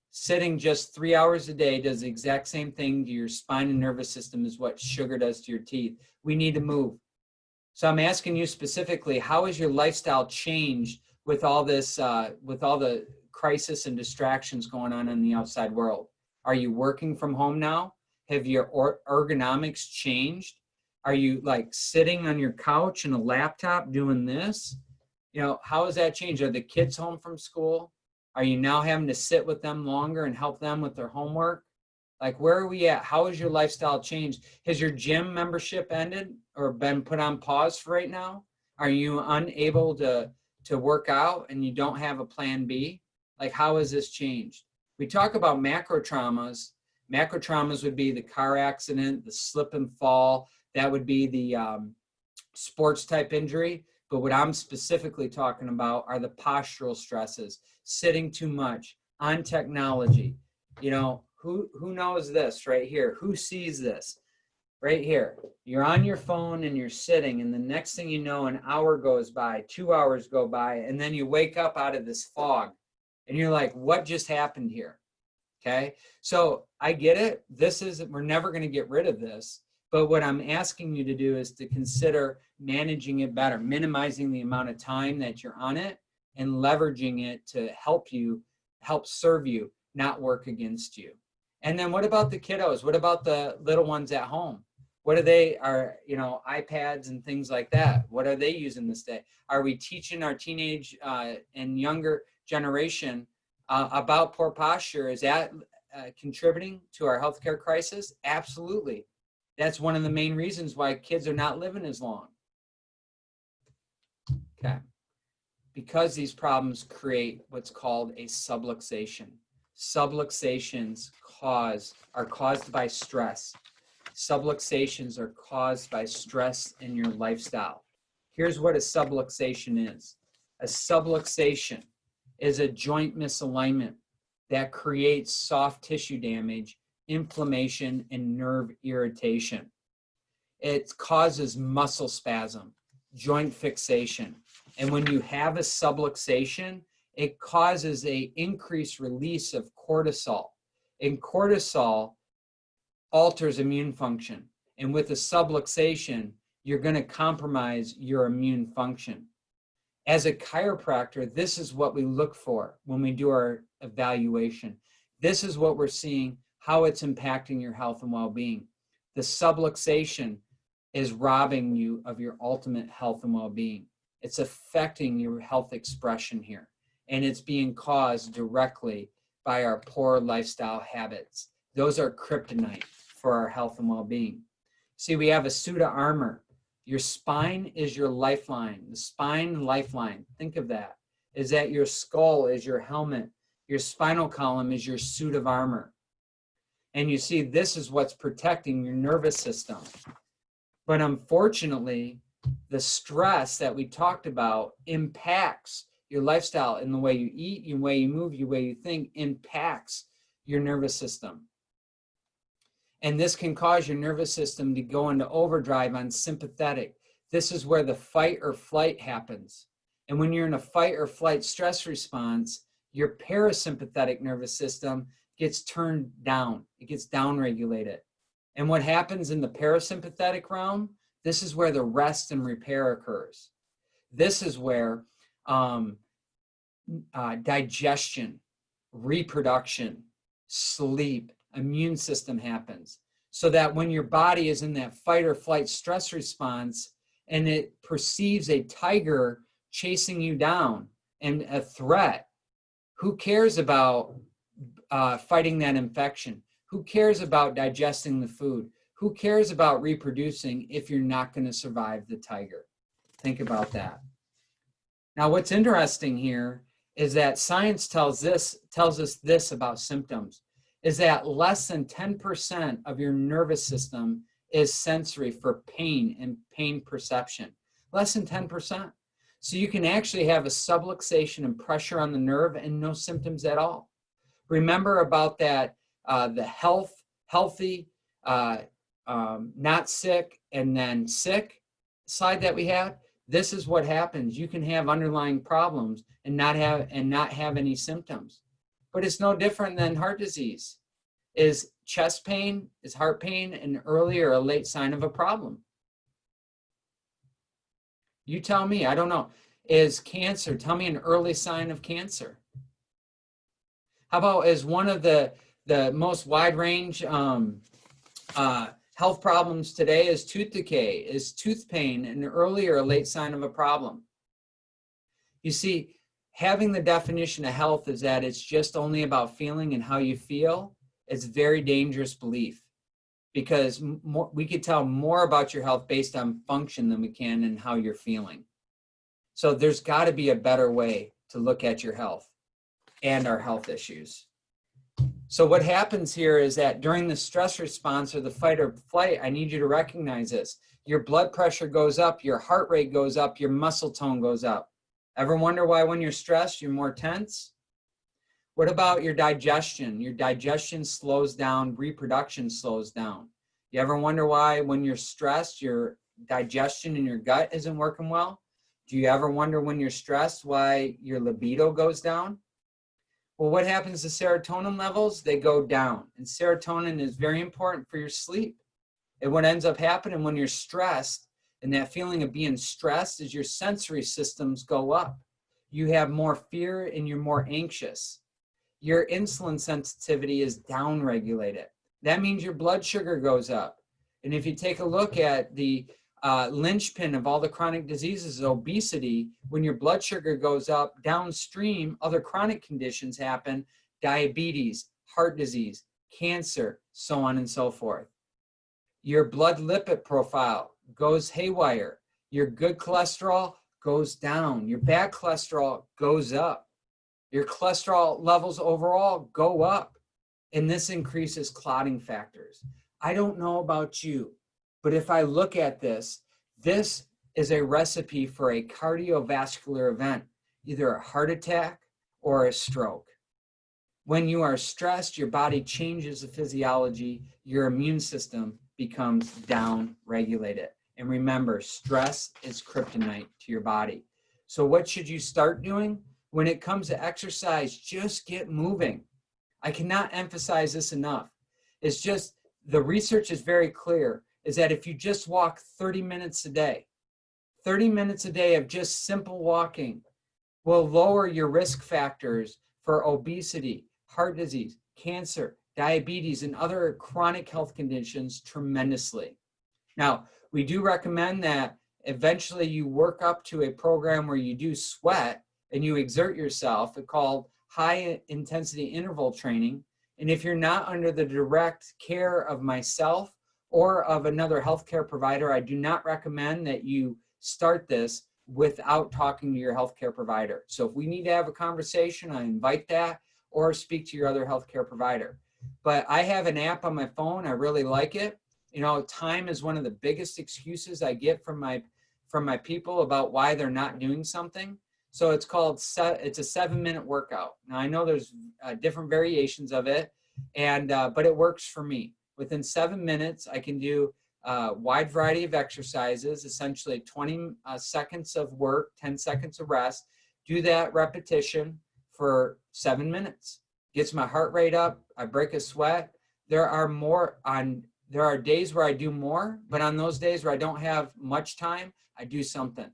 Speaker 1: Sitting just 3 hours a day does the exact same thing to your spine and nervous system as what sugar does to your teeth. We need to move. So I'm asking you specifically, how has your lifestyle changed with all this, with all the crisis and distractions going on in the outside world? Are you working from home now? Have your ergonomics changed? Are you like sitting on your couch and a laptop doing this? How has that changed? Are the kids home from school? Are you now having to sit with them longer and help them with their homework? Like, where are we at? How has your lifestyle changed? Has your gym membership ended or been put on pause for right now? Are you unable to work out and you don't have a plan B? Like, how has this changed? We talk about macro traumas. Macro traumas would be the car accident, the slip and fall. That would be the sports type injury. But what I'm specifically talking about are the postural stresses, sitting too much, on technology. You know, who knows this right here? Who sees this? Right here, you're on your phone and you're sitting, and the next thing you know, an hour goes by, 2 hours go by, and then you wake up out of this fog and you're like, what just happened here? Okay, so I get it. We're never going to get rid of this, but what I'm asking you to do is to consider managing it better, minimizing the amount of time that you're on it and leveraging it to help serve you, not work against you. And then what about the kiddos? What about the little ones at home? What are iPads and things like that? What are they using this day? Are we teaching our teenage and younger generation about poor posture? Is that contributing to our healthcare crisis? Absolutely. That's one of the main reasons why kids are not living as long. Okay. Because these problems create what's called a subluxation. Subluxations are caused by stress. Subluxations are caused by stress in your lifestyle. Here's what a subluxation is. A subluxation is a joint misalignment that creates soft tissue damage, inflammation, and nerve irritation. It causes muscle spasm, joint fixation. And when you have a subluxation, it causes an increased release of cortisol. And cortisol alters immune function. And with a subluxation, you're going to compromise your immune function. As a chiropractor, this is what we look for when we do our evaluation. This is what we're seeing, how it's impacting your health and well-being. The subluxation is robbing you of your ultimate health and well-being. It's affecting your health expression here. And it's being caused directly by our poor lifestyle habits. Those are kryptonite for our health and well-being. See, we have a suit of armor. Your spine is your lifeline. The spine lifeline, think of that, is that your skull is your helmet. Your spinal column is your suit of armor. And you see, this is what's protecting your nervous system. But unfortunately, the stress that we talked about impacts your lifestyle, and the way you eat, the way you move, the way you think impacts your nervous system. And this can cause your nervous system to go into overdrive on sympathetic. This is where the fight or flight happens. And when you're in a fight or flight stress response, your parasympathetic nervous system gets turned down. It gets downregulated. And what happens in the parasympathetic realm, this is where the rest and repair occurs. This is where digestion, reproduction, sleep, immune system happens. So that when your body is in that fight or flight stress response and it perceives a tiger chasing you down and a threat, who cares about fighting that infection? Who cares about digesting the food? Who cares about reproducing if you're not going to survive the tiger? Think about that. Now, what's interesting here is that science tells us this about symptoms, is that less than 10% of your nervous system is sensory for pain and pain perception. Less than 10%. So you can actually have a subluxation and pressure on the nerve and no symptoms at all. Remember about that, the healthy, not sick, and then sick slide that we had. This is what happens. You can have underlying problems and not have any symptoms. But it's no different than heart disease. Is chest pain, is heart pain an early or a late sign of a problem? You tell me. I don't know. Is cancer, tell me an early sign of cancer. How about, is one of the most wide range health problems today is tooth decay? Is tooth pain an early or a late sign of a problem? You see, having the definition of health is that it's just only about feeling and how you feel. It's a very dangerous belief, because we could tell more about your health based on function than we can in how you're feeling. So there's got to be a better way to look at your health and our health issues. So what happens here is that during the stress response or the fight or flight, I need you to recognize this. your blood pressure goes up, your heart rate goes up, your muscle tone goes up. Ever wonder why when you're stressed, you're more tense? What about your digestion? Your digestion slows down, reproduction slows down. You ever wonder why when you're stressed, your digestion in your gut isn't working well? Do you ever wonder when you're stressed why your libido goes down? Well, what happens to serotonin levels? They go down. And serotonin is very important for your sleep. And what ends up happening when you're stressed, and that feeling of being stressed, is your sensory systems go up. You have more fear and you're more anxious. Your insulin sensitivity is downregulated. That means your blood sugar goes up. And if you take a look at the linchpin of all the chronic diseases, obesity, when your blood sugar goes up, downstream, other chronic conditions happen, diabetes, heart disease, cancer, so on and so forth. Your blood lipid profile goes haywire. Your good cholesterol goes down. Your bad cholesterol goes up. Your cholesterol levels overall go up. And this increases clotting factors. I don't know about you, but if I look at this, this is a recipe for a cardiovascular event, either a heart attack or a stroke. When you are stressed, your body changes the physiology, your immune system becomes down-regulated. And remember, stress is kryptonite to your body. So what should you start doing? When it comes to exercise, just get moving. I cannot emphasize this enough. It's just, the research is very clear, is that if you just walk 30 minutes a day, 30 minutes a day of just simple walking will lower your risk factors for obesity, heart disease, cancer, diabetes, and other chronic health conditions tremendously. Now, we do recommend that eventually you work up to a program where you do sweat and you exert yourself. It's called high intensity interval training. And if you're not under the direct care of myself or of another healthcare provider, I do not recommend that you start this without talking to your healthcare provider. So if we need to have a conversation, I invite that, or speak to your other healthcare provider. But I have an app on my phone. I really like it. You know, time is one of the biggest excuses I get from my people about why they're not doing something. So it's called, it's a 7-minute workout. Now I know there's different variations of it, but it works for me. Within 7 minutes, I can do a wide variety of exercises, essentially 20 seconds of work, 10 seconds of rest. Do that repetition for 7 minutes. Gets my heart rate up. I break a sweat. There are days where I do more, but on those days where I don't have much time, I do something.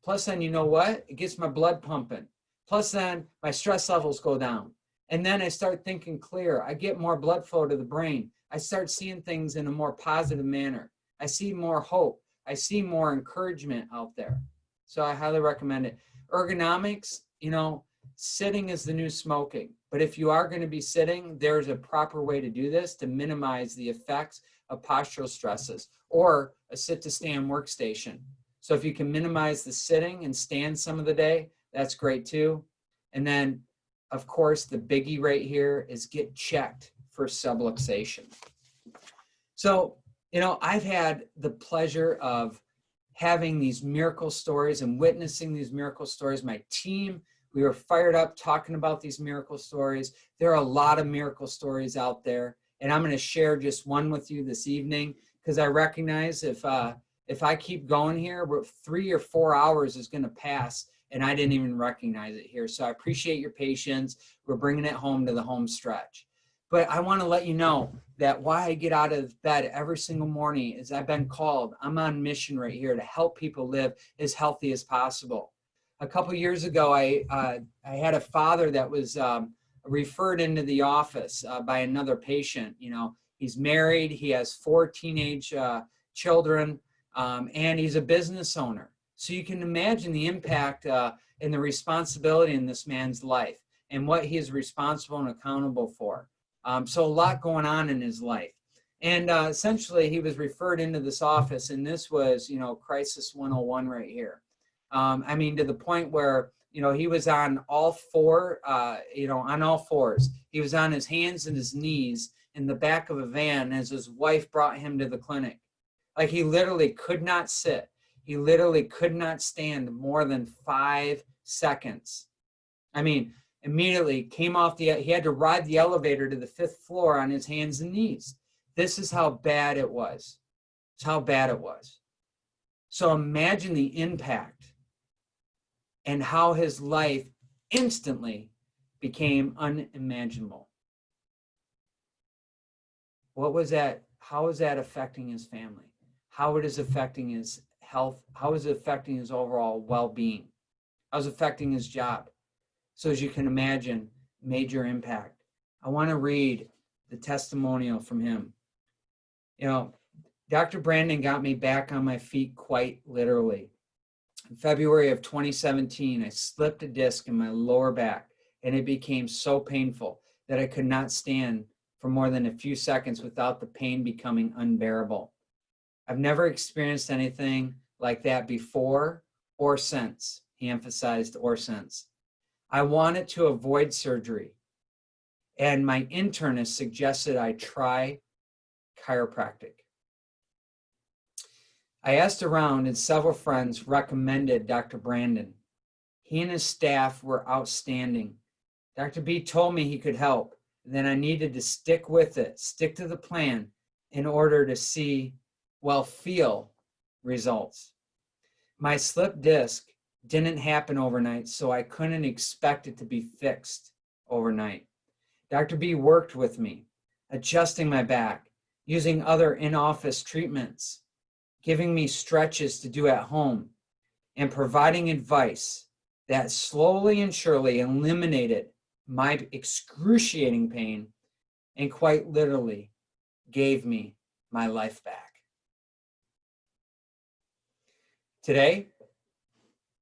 Speaker 1: Plus then, you know what? It gets my blood pumping. Plus then, my stress levels go down. And then I start thinking clear. I get more blood flow to the brain. I start seeing things in a more positive manner. I see more hope. I see more encouragement out there. So I highly recommend it. Ergonomics, you know, sitting is the new smoking. But if you are going to be sitting, there's a proper way to do this to minimize the effects of postural stresses, or a sit-to-stand workstation. So if you can minimize the sitting and stand some of the day, that's great too. And then, of course, the biggie right here is get checked for subluxation. So, you know, I've had the pleasure of having these miracle stories and witnessing these miracle stories. My team, we were fired up talking about these miracle stories. There are a lot of miracle stories out there, and I'm going to share just one with you this evening, because I recognize if I keep going here, 3 or 4 hours is going to pass, and I didn't even recognize it here. So I appreciate your patience. We're bringing it home to the home stretch. But I want to let you know that why I get out of bed every single morning is I've been called. I'm on mission right here to help people live as healthy as possible. A couple years ago, I had a father that was referred into the office by another patient. You know, he's married, he has 4 teenage children, and he's a business owner. So you can imagine the impact and the responsibility in this man's life and what he is responsible and accountable for. So a lot going on in his life. And essentially, he was referred into this office, and this was, you know, crisis 101 right here. I mean, to the point where, you know, he was on all fours. He was on his hands and his knees in the back of a van as his wife brought him to the clinic. Like he literally could not sit. He literally could not stand more than 5 seconds. I mean, immediately came off he had to ride the elevator to the 5th floor on his hands and knees. This is how bad it was. It's how bad it was. So imagine the impact and how his life instantly became unimaginable. What was that? How is that affecting his family? How it is affecting his health? How is it affecting his overall well-being? How is it affecting his job? So as you can imagine, major impact. I want to read the testimonial from him. You know, Dr. Brandon got me back on my feet quite literally. In February of 2017, I slipped a disc in my lower back, and it became so painful that I could not stand for more than a few seconds without the pain becoming unbearable. I've never experienced anything like that before or since. He emphasized or since. I wanted to avoid surgery, and my internist suggested I try chiropractic. I asked around, and several friends recommended Dr. Brandon. He and his staff were outstanding. Dr. B told me he could help, and then I needed to stick with it, stick to the plan in order to feel results. My slip disc didn't happen overnight, so I couldn't expect it to be fixed overnight. Dr. B worked with me, adjusting my back, using other in-office treatments, giving me stretches to do at home, and providing advice that slowly and surely eliminated my excruciating pain and quite literally gave me my life back. Today,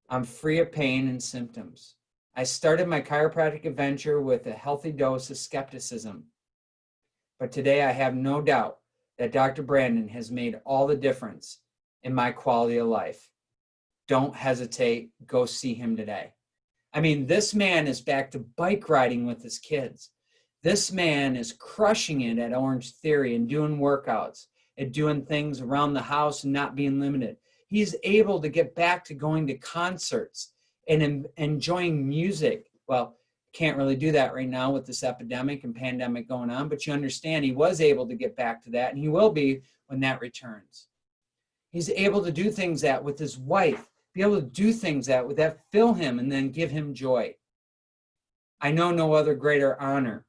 Speaker 1: I'm free of pain and symptoms. I started my chiropractic adventure with a healthy dose of skepticism. But today I have no doubt that Dr. Brandon has made all the difference in my quality of life. Don't hesitate. Go see him today. I mean, this man is back to bike riding with his kids. This man is crushing it at Orange Theory and doing workouts and doing things around the house and not being limited. He's able to get back to going to concerts and enjoying music. Well, can't really do that right now with this epidemic and pandemic going on, but you understand he was able to get back to that, and he will be when that returns. He's able to do things that with his wife, be able to do things that fill him and then give him joy. I know no other greater honor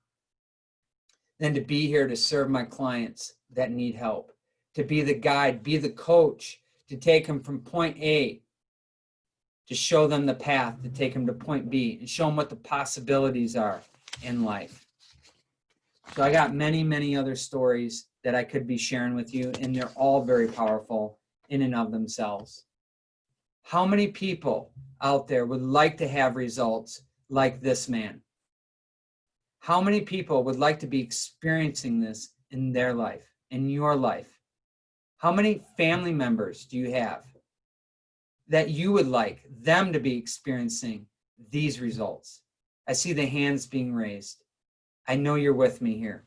Speaker 1: than to be here to serve my clients that need help, to be the guide, be the coach, to take them from point A, to show them the path, to take them to point B, and show them what the possibilities are in life. So I got many, many other stories that I could be sharing with you, and they're all very powerful in and of themselves. How many people out there would like to have results like this man? How many people would like to be experiencing this in their life, in your life? How many family members do you have that you would like them to be experiencing these results? I see the hands being raised. I know you're with me here.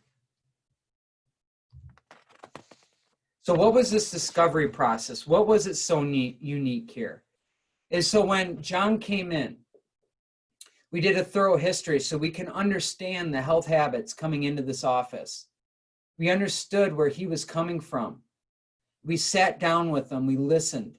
Speaker 1: So what was this discovery process? What was it so unique here? Is so when John came in, we did a thorough history so we can understand the health habits coming into this office. We understood where he was coming from. We sat down with him, we listened.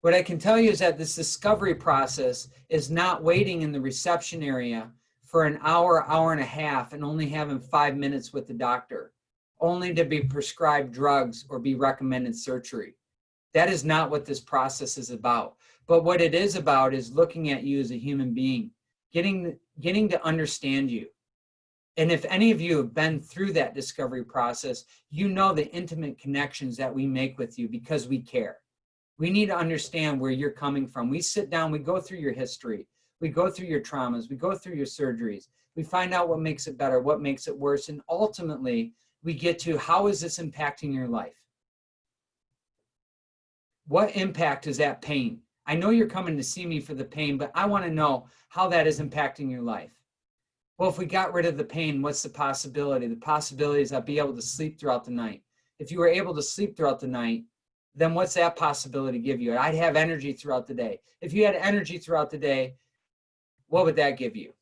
Speaker 1: What I can tell you is that this discovery process is not waiting in the reception area for an hour, hour and a half, and only having 5 minutes with the doctor, only to be prescribed drugs or be recommended surgery. That is not what this process is about. But what it is about is looking at you as a human being, getting to understand you. And if any of you have been through that discovery process, you know the intimate connections that we make with you because we care. We need to understand where you're coming from. We sit down, we go through your history, we go through your traumas, we go through your surgeries, we find out what makes it better, what makes it worse, and ultimately we get to how is this impacting your life? What impact is that pain? I know you're coming to see me for the pain, but I want to know how that is impacting your life. Well, if we got rid of the pain, what's the possibility? The possibility is I'll be able to sleep throughout the night. If you were able to sleep throughout the night, then what's that possibility give you? I'd have energy throughout the day. If you had energy throughout the day, what would that give you?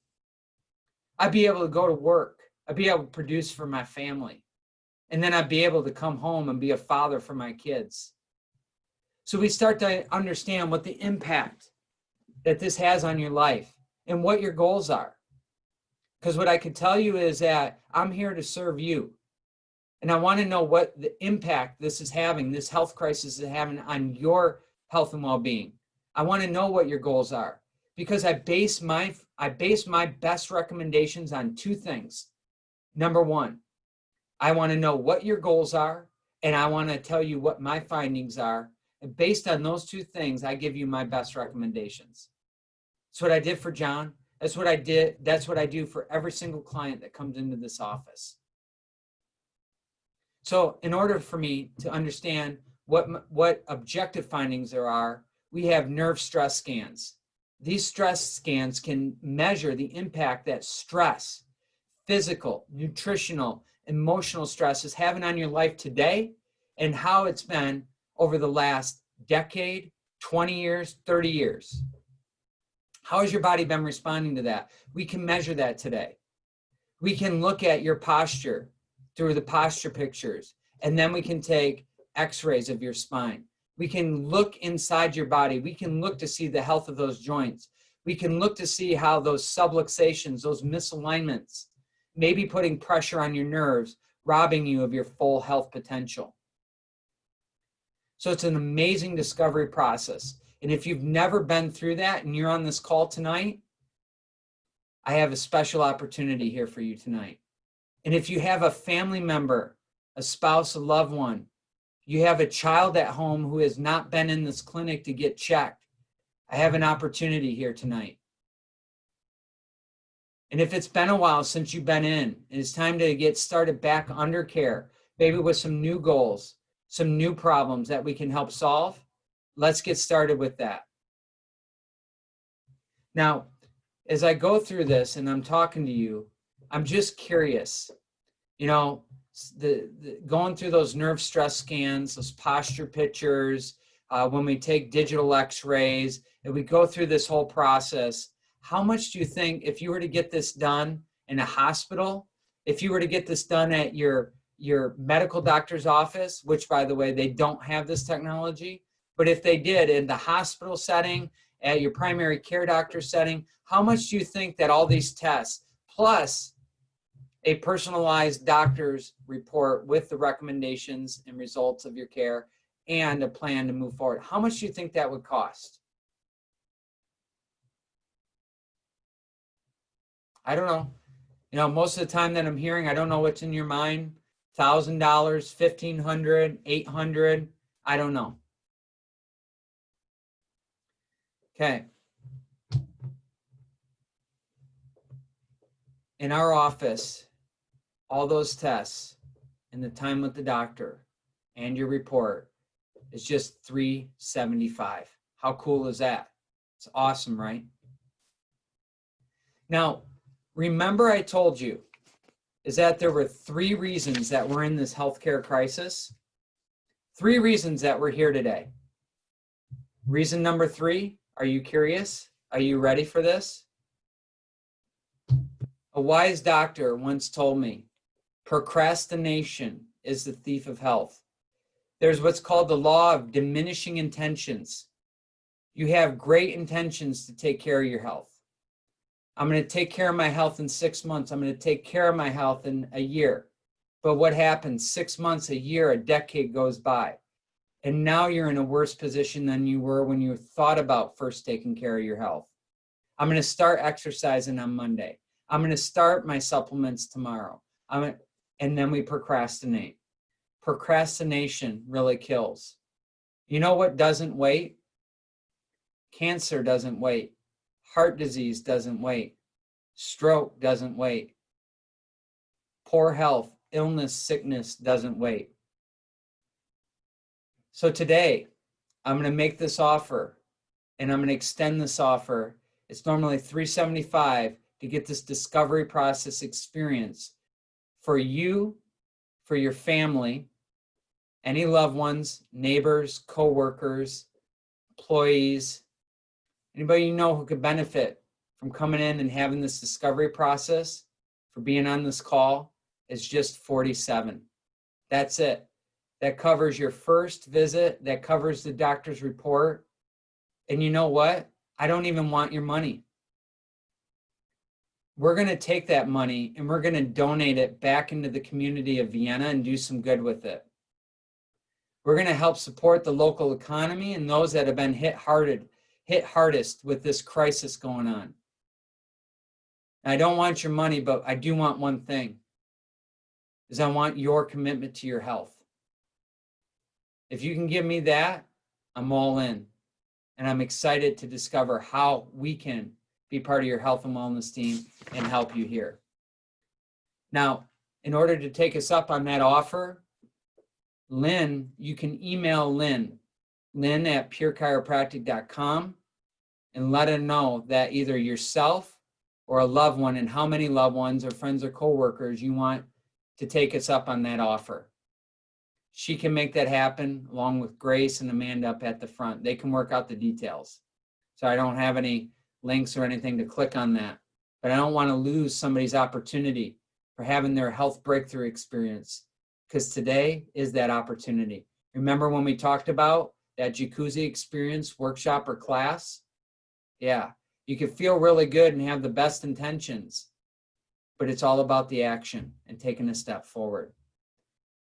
Speaker 1: I'd be able to go to work. I'd be able to produce for my family. And then I'd be able to come home and be a father for my kids. So we start to understand what the impact that this has on your life and what your goals are. Because what I can tell you is that I'm here to serve you. And I want to know what the impact this is having, this health crisis is having on your health and well-being. I want to know what your goals are, because I base my best recommendations on two things. Number one, I want to know what your goals are, and I want to tell you what my findings are. And based on those two things, I give you my best recommendations. That's what I did for John. That's what I did. That's what I do for every single client that comes into this office. So in order for me to understand what objective findings there are, we have nerve stress scans. These stress scans can measure the impact that stress, physical, nutritional, emotional stress is having on your life today and how it's been over the last decade, 20 years, 30 years. How has your body been responding to that? We can measure that today. We can look at your posture through the posture pictures, and then we can take x-rays of your spine. We can look inside your body. We can look to see the health of those joints. We can look to see how those subluxations, those misalignments, may be putting pressure on your nerves, robbing you of your full health potential. So it's an amazing discovery process. And if you've never been through that and you're on this call tonight, I have a special opportunity here for you tonight. And if you have a family member, a spouse, a loved one, you have a child at home who has not been in this clinic to get checked, I have an opportunity here tonight. And if it's been a while since you've been in, and it's time to get started back under care, maybe with some new goals, some new problems that we can help solve, let's get started with that. Now, as I go through this and I'm talking to you, I'm just curious, you know, going through those nerve stress scans, those posture pictures, when we take digital x-rays, and we go through this whole process, how much do you think, if you were to get this done in a hospital, if you were to get this done at your medical doctor's office, which by the way, they don't have this technology, but if they did in the hospital setting, at your primary care doctor setting, how much do you think that all these tests, plus a personalized doctor's report with the recommendations and results of your care and a plan to move forward, how much do you think that would cost? I don't know. You know, most of the time that I'm hearing, I don't know what's in your mind. $1,000, $1,500, $800, I don't know. Okay. In our office, all those tests and the time with the doctor and your report is just $375. How cool is that? It's awesome, right? Now, remember I told you is that there were 3 reasons that we're in this healthcare crisis. 3 reasons that we're here today. Reason number 3, are you curious? Are you ready for this? A wise doctor once told me, procrastination is the thief of health. There's what's called the law of diminishing intentions. You have great intentions to take care of your health. I'm going to take care of my health in 6 months. I'm going to take care of my health in a year. But what happens? 6 months, a year, a decade goes by. And now you're in a worse position than you were when you thought about first taking care of your health. I'm going to start exercising on Monday. I'm going to start my supplements tomorrow. And then we procrastinate. Procrastination really kills. You know what doesn't wait? Cancer doesn't wait. Heart disease doesn't wait. Stroke doesn't wait. Poor health, illness, sickness doesn't wait. So today, I'm going to make this offer, and I'm going to extend this offer. It's normally $375 to get this discovery process experience for you, for your family, any loved ones, neighbors, co-workers, employees, anybody you know who could benefit from coming in and having this discovery process, for being on this call, is just $47. That's it. That covers your first visit. That covers the doctor's report. And you know what? I don't even want your money. We're going to take that money and we're going to donate it back into the community of Vienna and do some good with it. We're going to help support the local economy and those that have been hit hardest with this crisis going on. And I don't want your money, but I do want one thing, is I want your commitment to your health. If you can give me that, I'm all in. And I'm excited to discover how we can be part of your health and wellness team and help you here. Now, in order to take us up on that offer, Lynn, you can email Lynn at purechiropractic.com, and let her know that either yourself or a loved one, and how many loved ones or friends or coworkers you want to take us up on that offer. She can make that happen along with Grace and Amanda up at the front. They can work out the details. So I don't have any links or anything to click on that, but I don't want to lose somebody's opportunity for having their health breakthrough experience, because today is that opportunity. Remember when we talked about that jacuzzi experience, workshop, or class? Yeah, you can feel really good and have the best intentions, but it's all about the action and taking a step forward.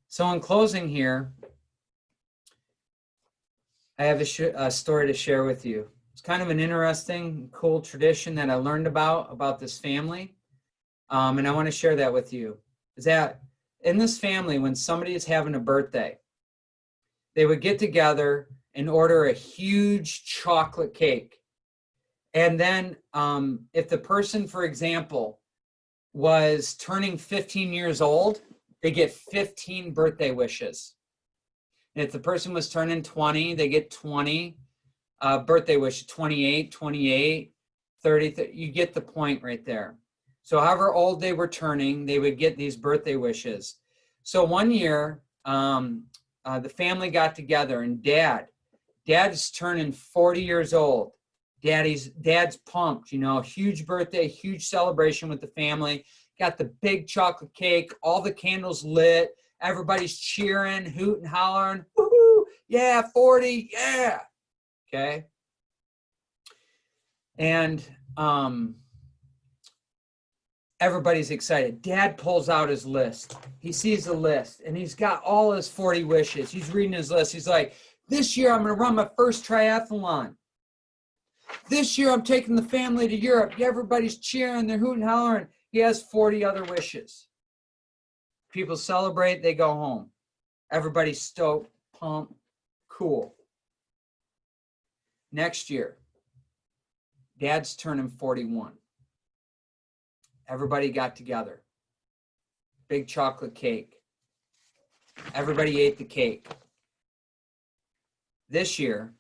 Speaker 1: So in closing here, I have a story to share with you. It's kind of an interesting, cool tradition that I learned about this family, and I want to share that with you. Is that in this family, when somebody is having a birthday, they would get together and order a huge chocolate cake. And then if the person, for example, was turning 15 years old, they get 15 birthday wishes. And if the person was turning 20, they get 20 birthday wishes, 28, 30. You get the point right there. So however old they were turning, they would get these birthday wishes. So one year, the family got together, and Dad's turning 40 years old. Dad's pumped, huge birthday, huge celebration with the family. Got the big chocolate cake, all the candles lit, everybody's cheering, hooting, hollering, woohoo, yeah, 40, yeah. Okay. And everybody's excited. Dad pulls out his list. He sees the list and he's got all his 40 wishes. He's reading his list. He's like, this year I'm going to run my first triathlon. This year I'm taking the family to Europe. Everybody's cheering, they're hooting, hollering. He has 40 other wishes. People celebrate, they go home. Everybody's stoked, pumped, cool. Next year, Dad's turning 41. Everybody got together. Big chocolate cake. Everybody ate the cake. This year,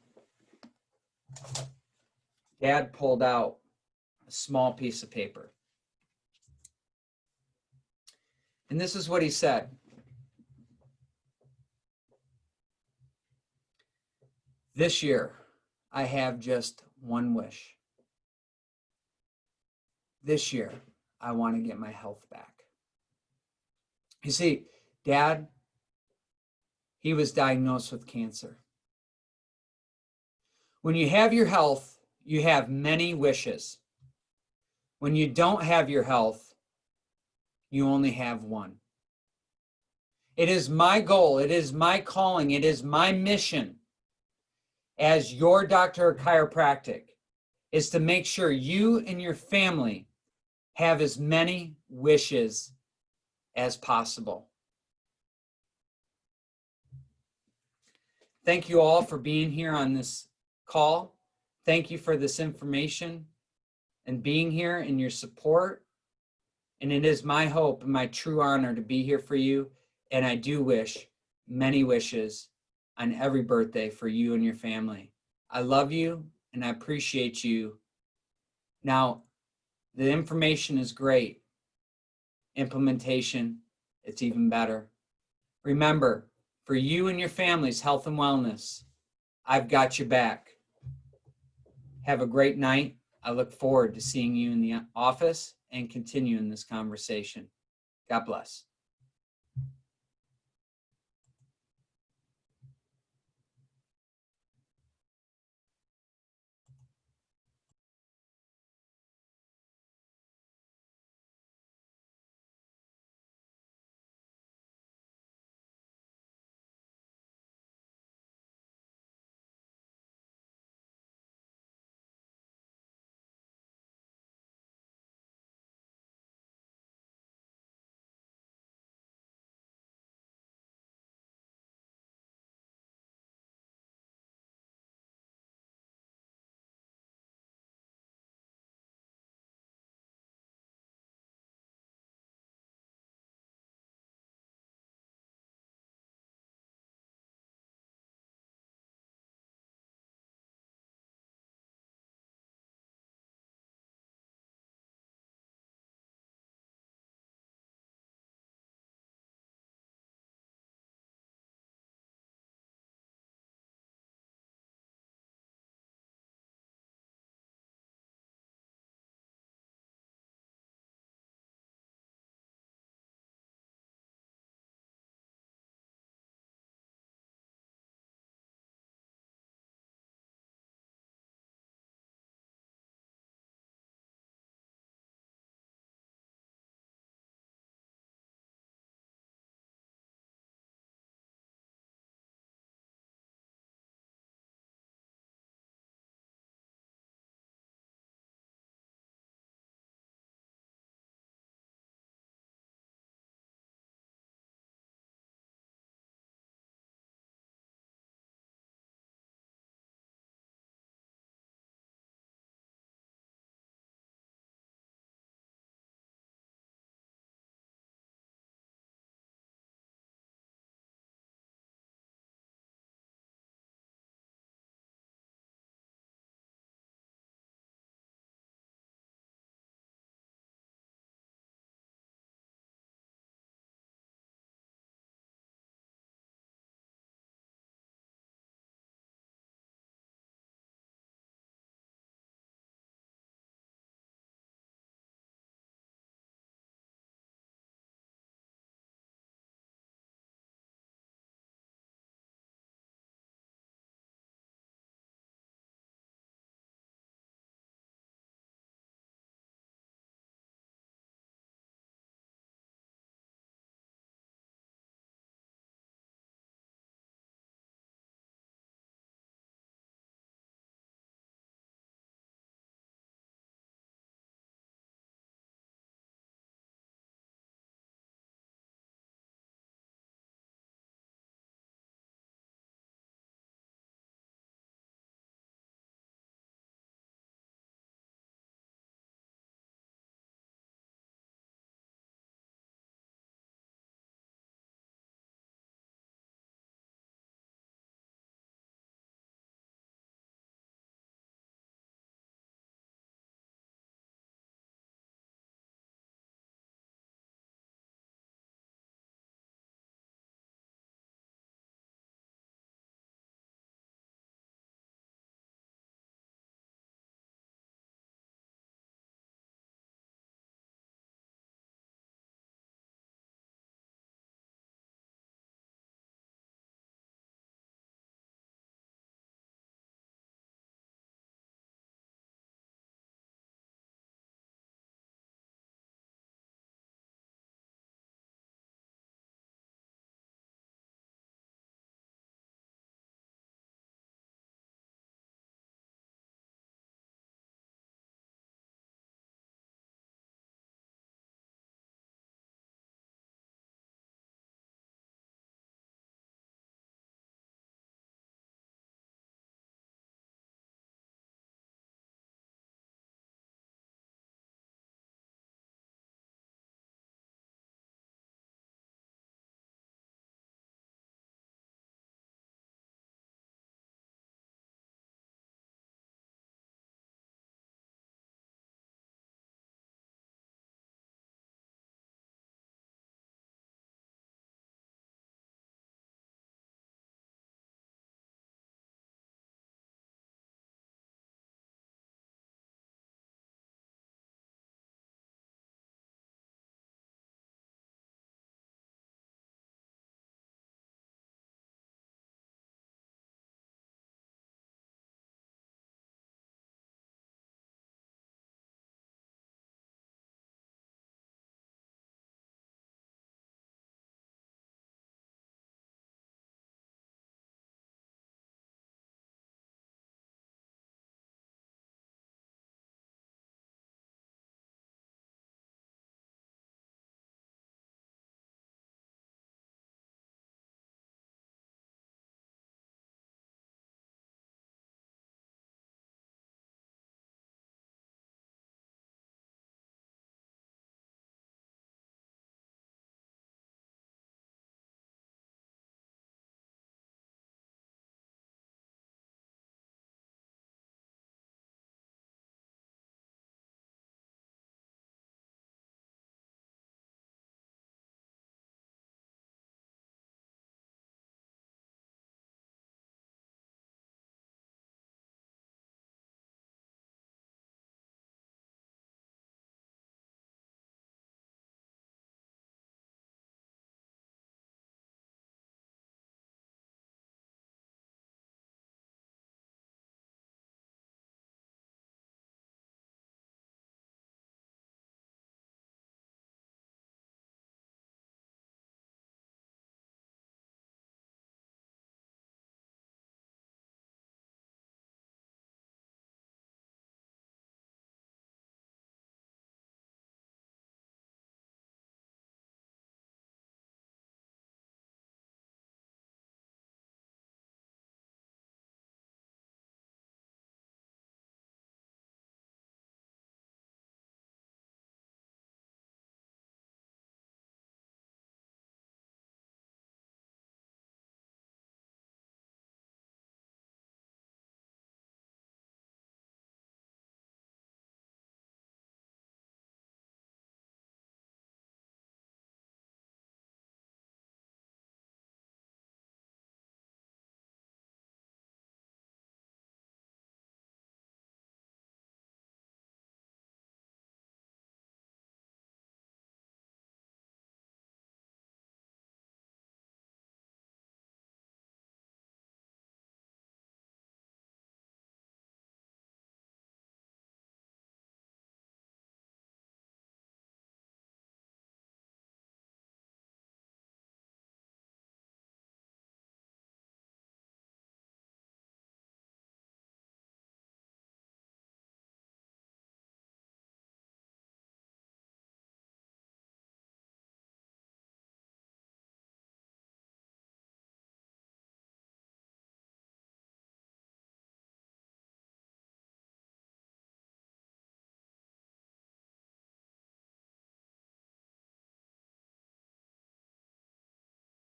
Speaker 1: Dad pulled out a small piece of paper. And this is what he said. This year, I have just one wish. This year, I want to get my health back. You see, Dad, he was diagnosed with cancer. When you have your health, you have many wishes. When you don't have your health, you only have one. It is my goal, it is my calling, it is my mission as your doctor of chiropractic is to make sure you and your family have as many wishes as possible. Thank you all for being here on this call. Thank you for this information and being here and your support. And it is my hope and my true honor to be here for you. And I do wish many wishes on every birthday for you and your family. I love you and I appreciate you. Now, the information is great. Implementation, it's even better. Remember, for you and your family's health and wellness. I've got your back. Have a great night. I look forward to seeing you in the office and continuing this conversation. God bless.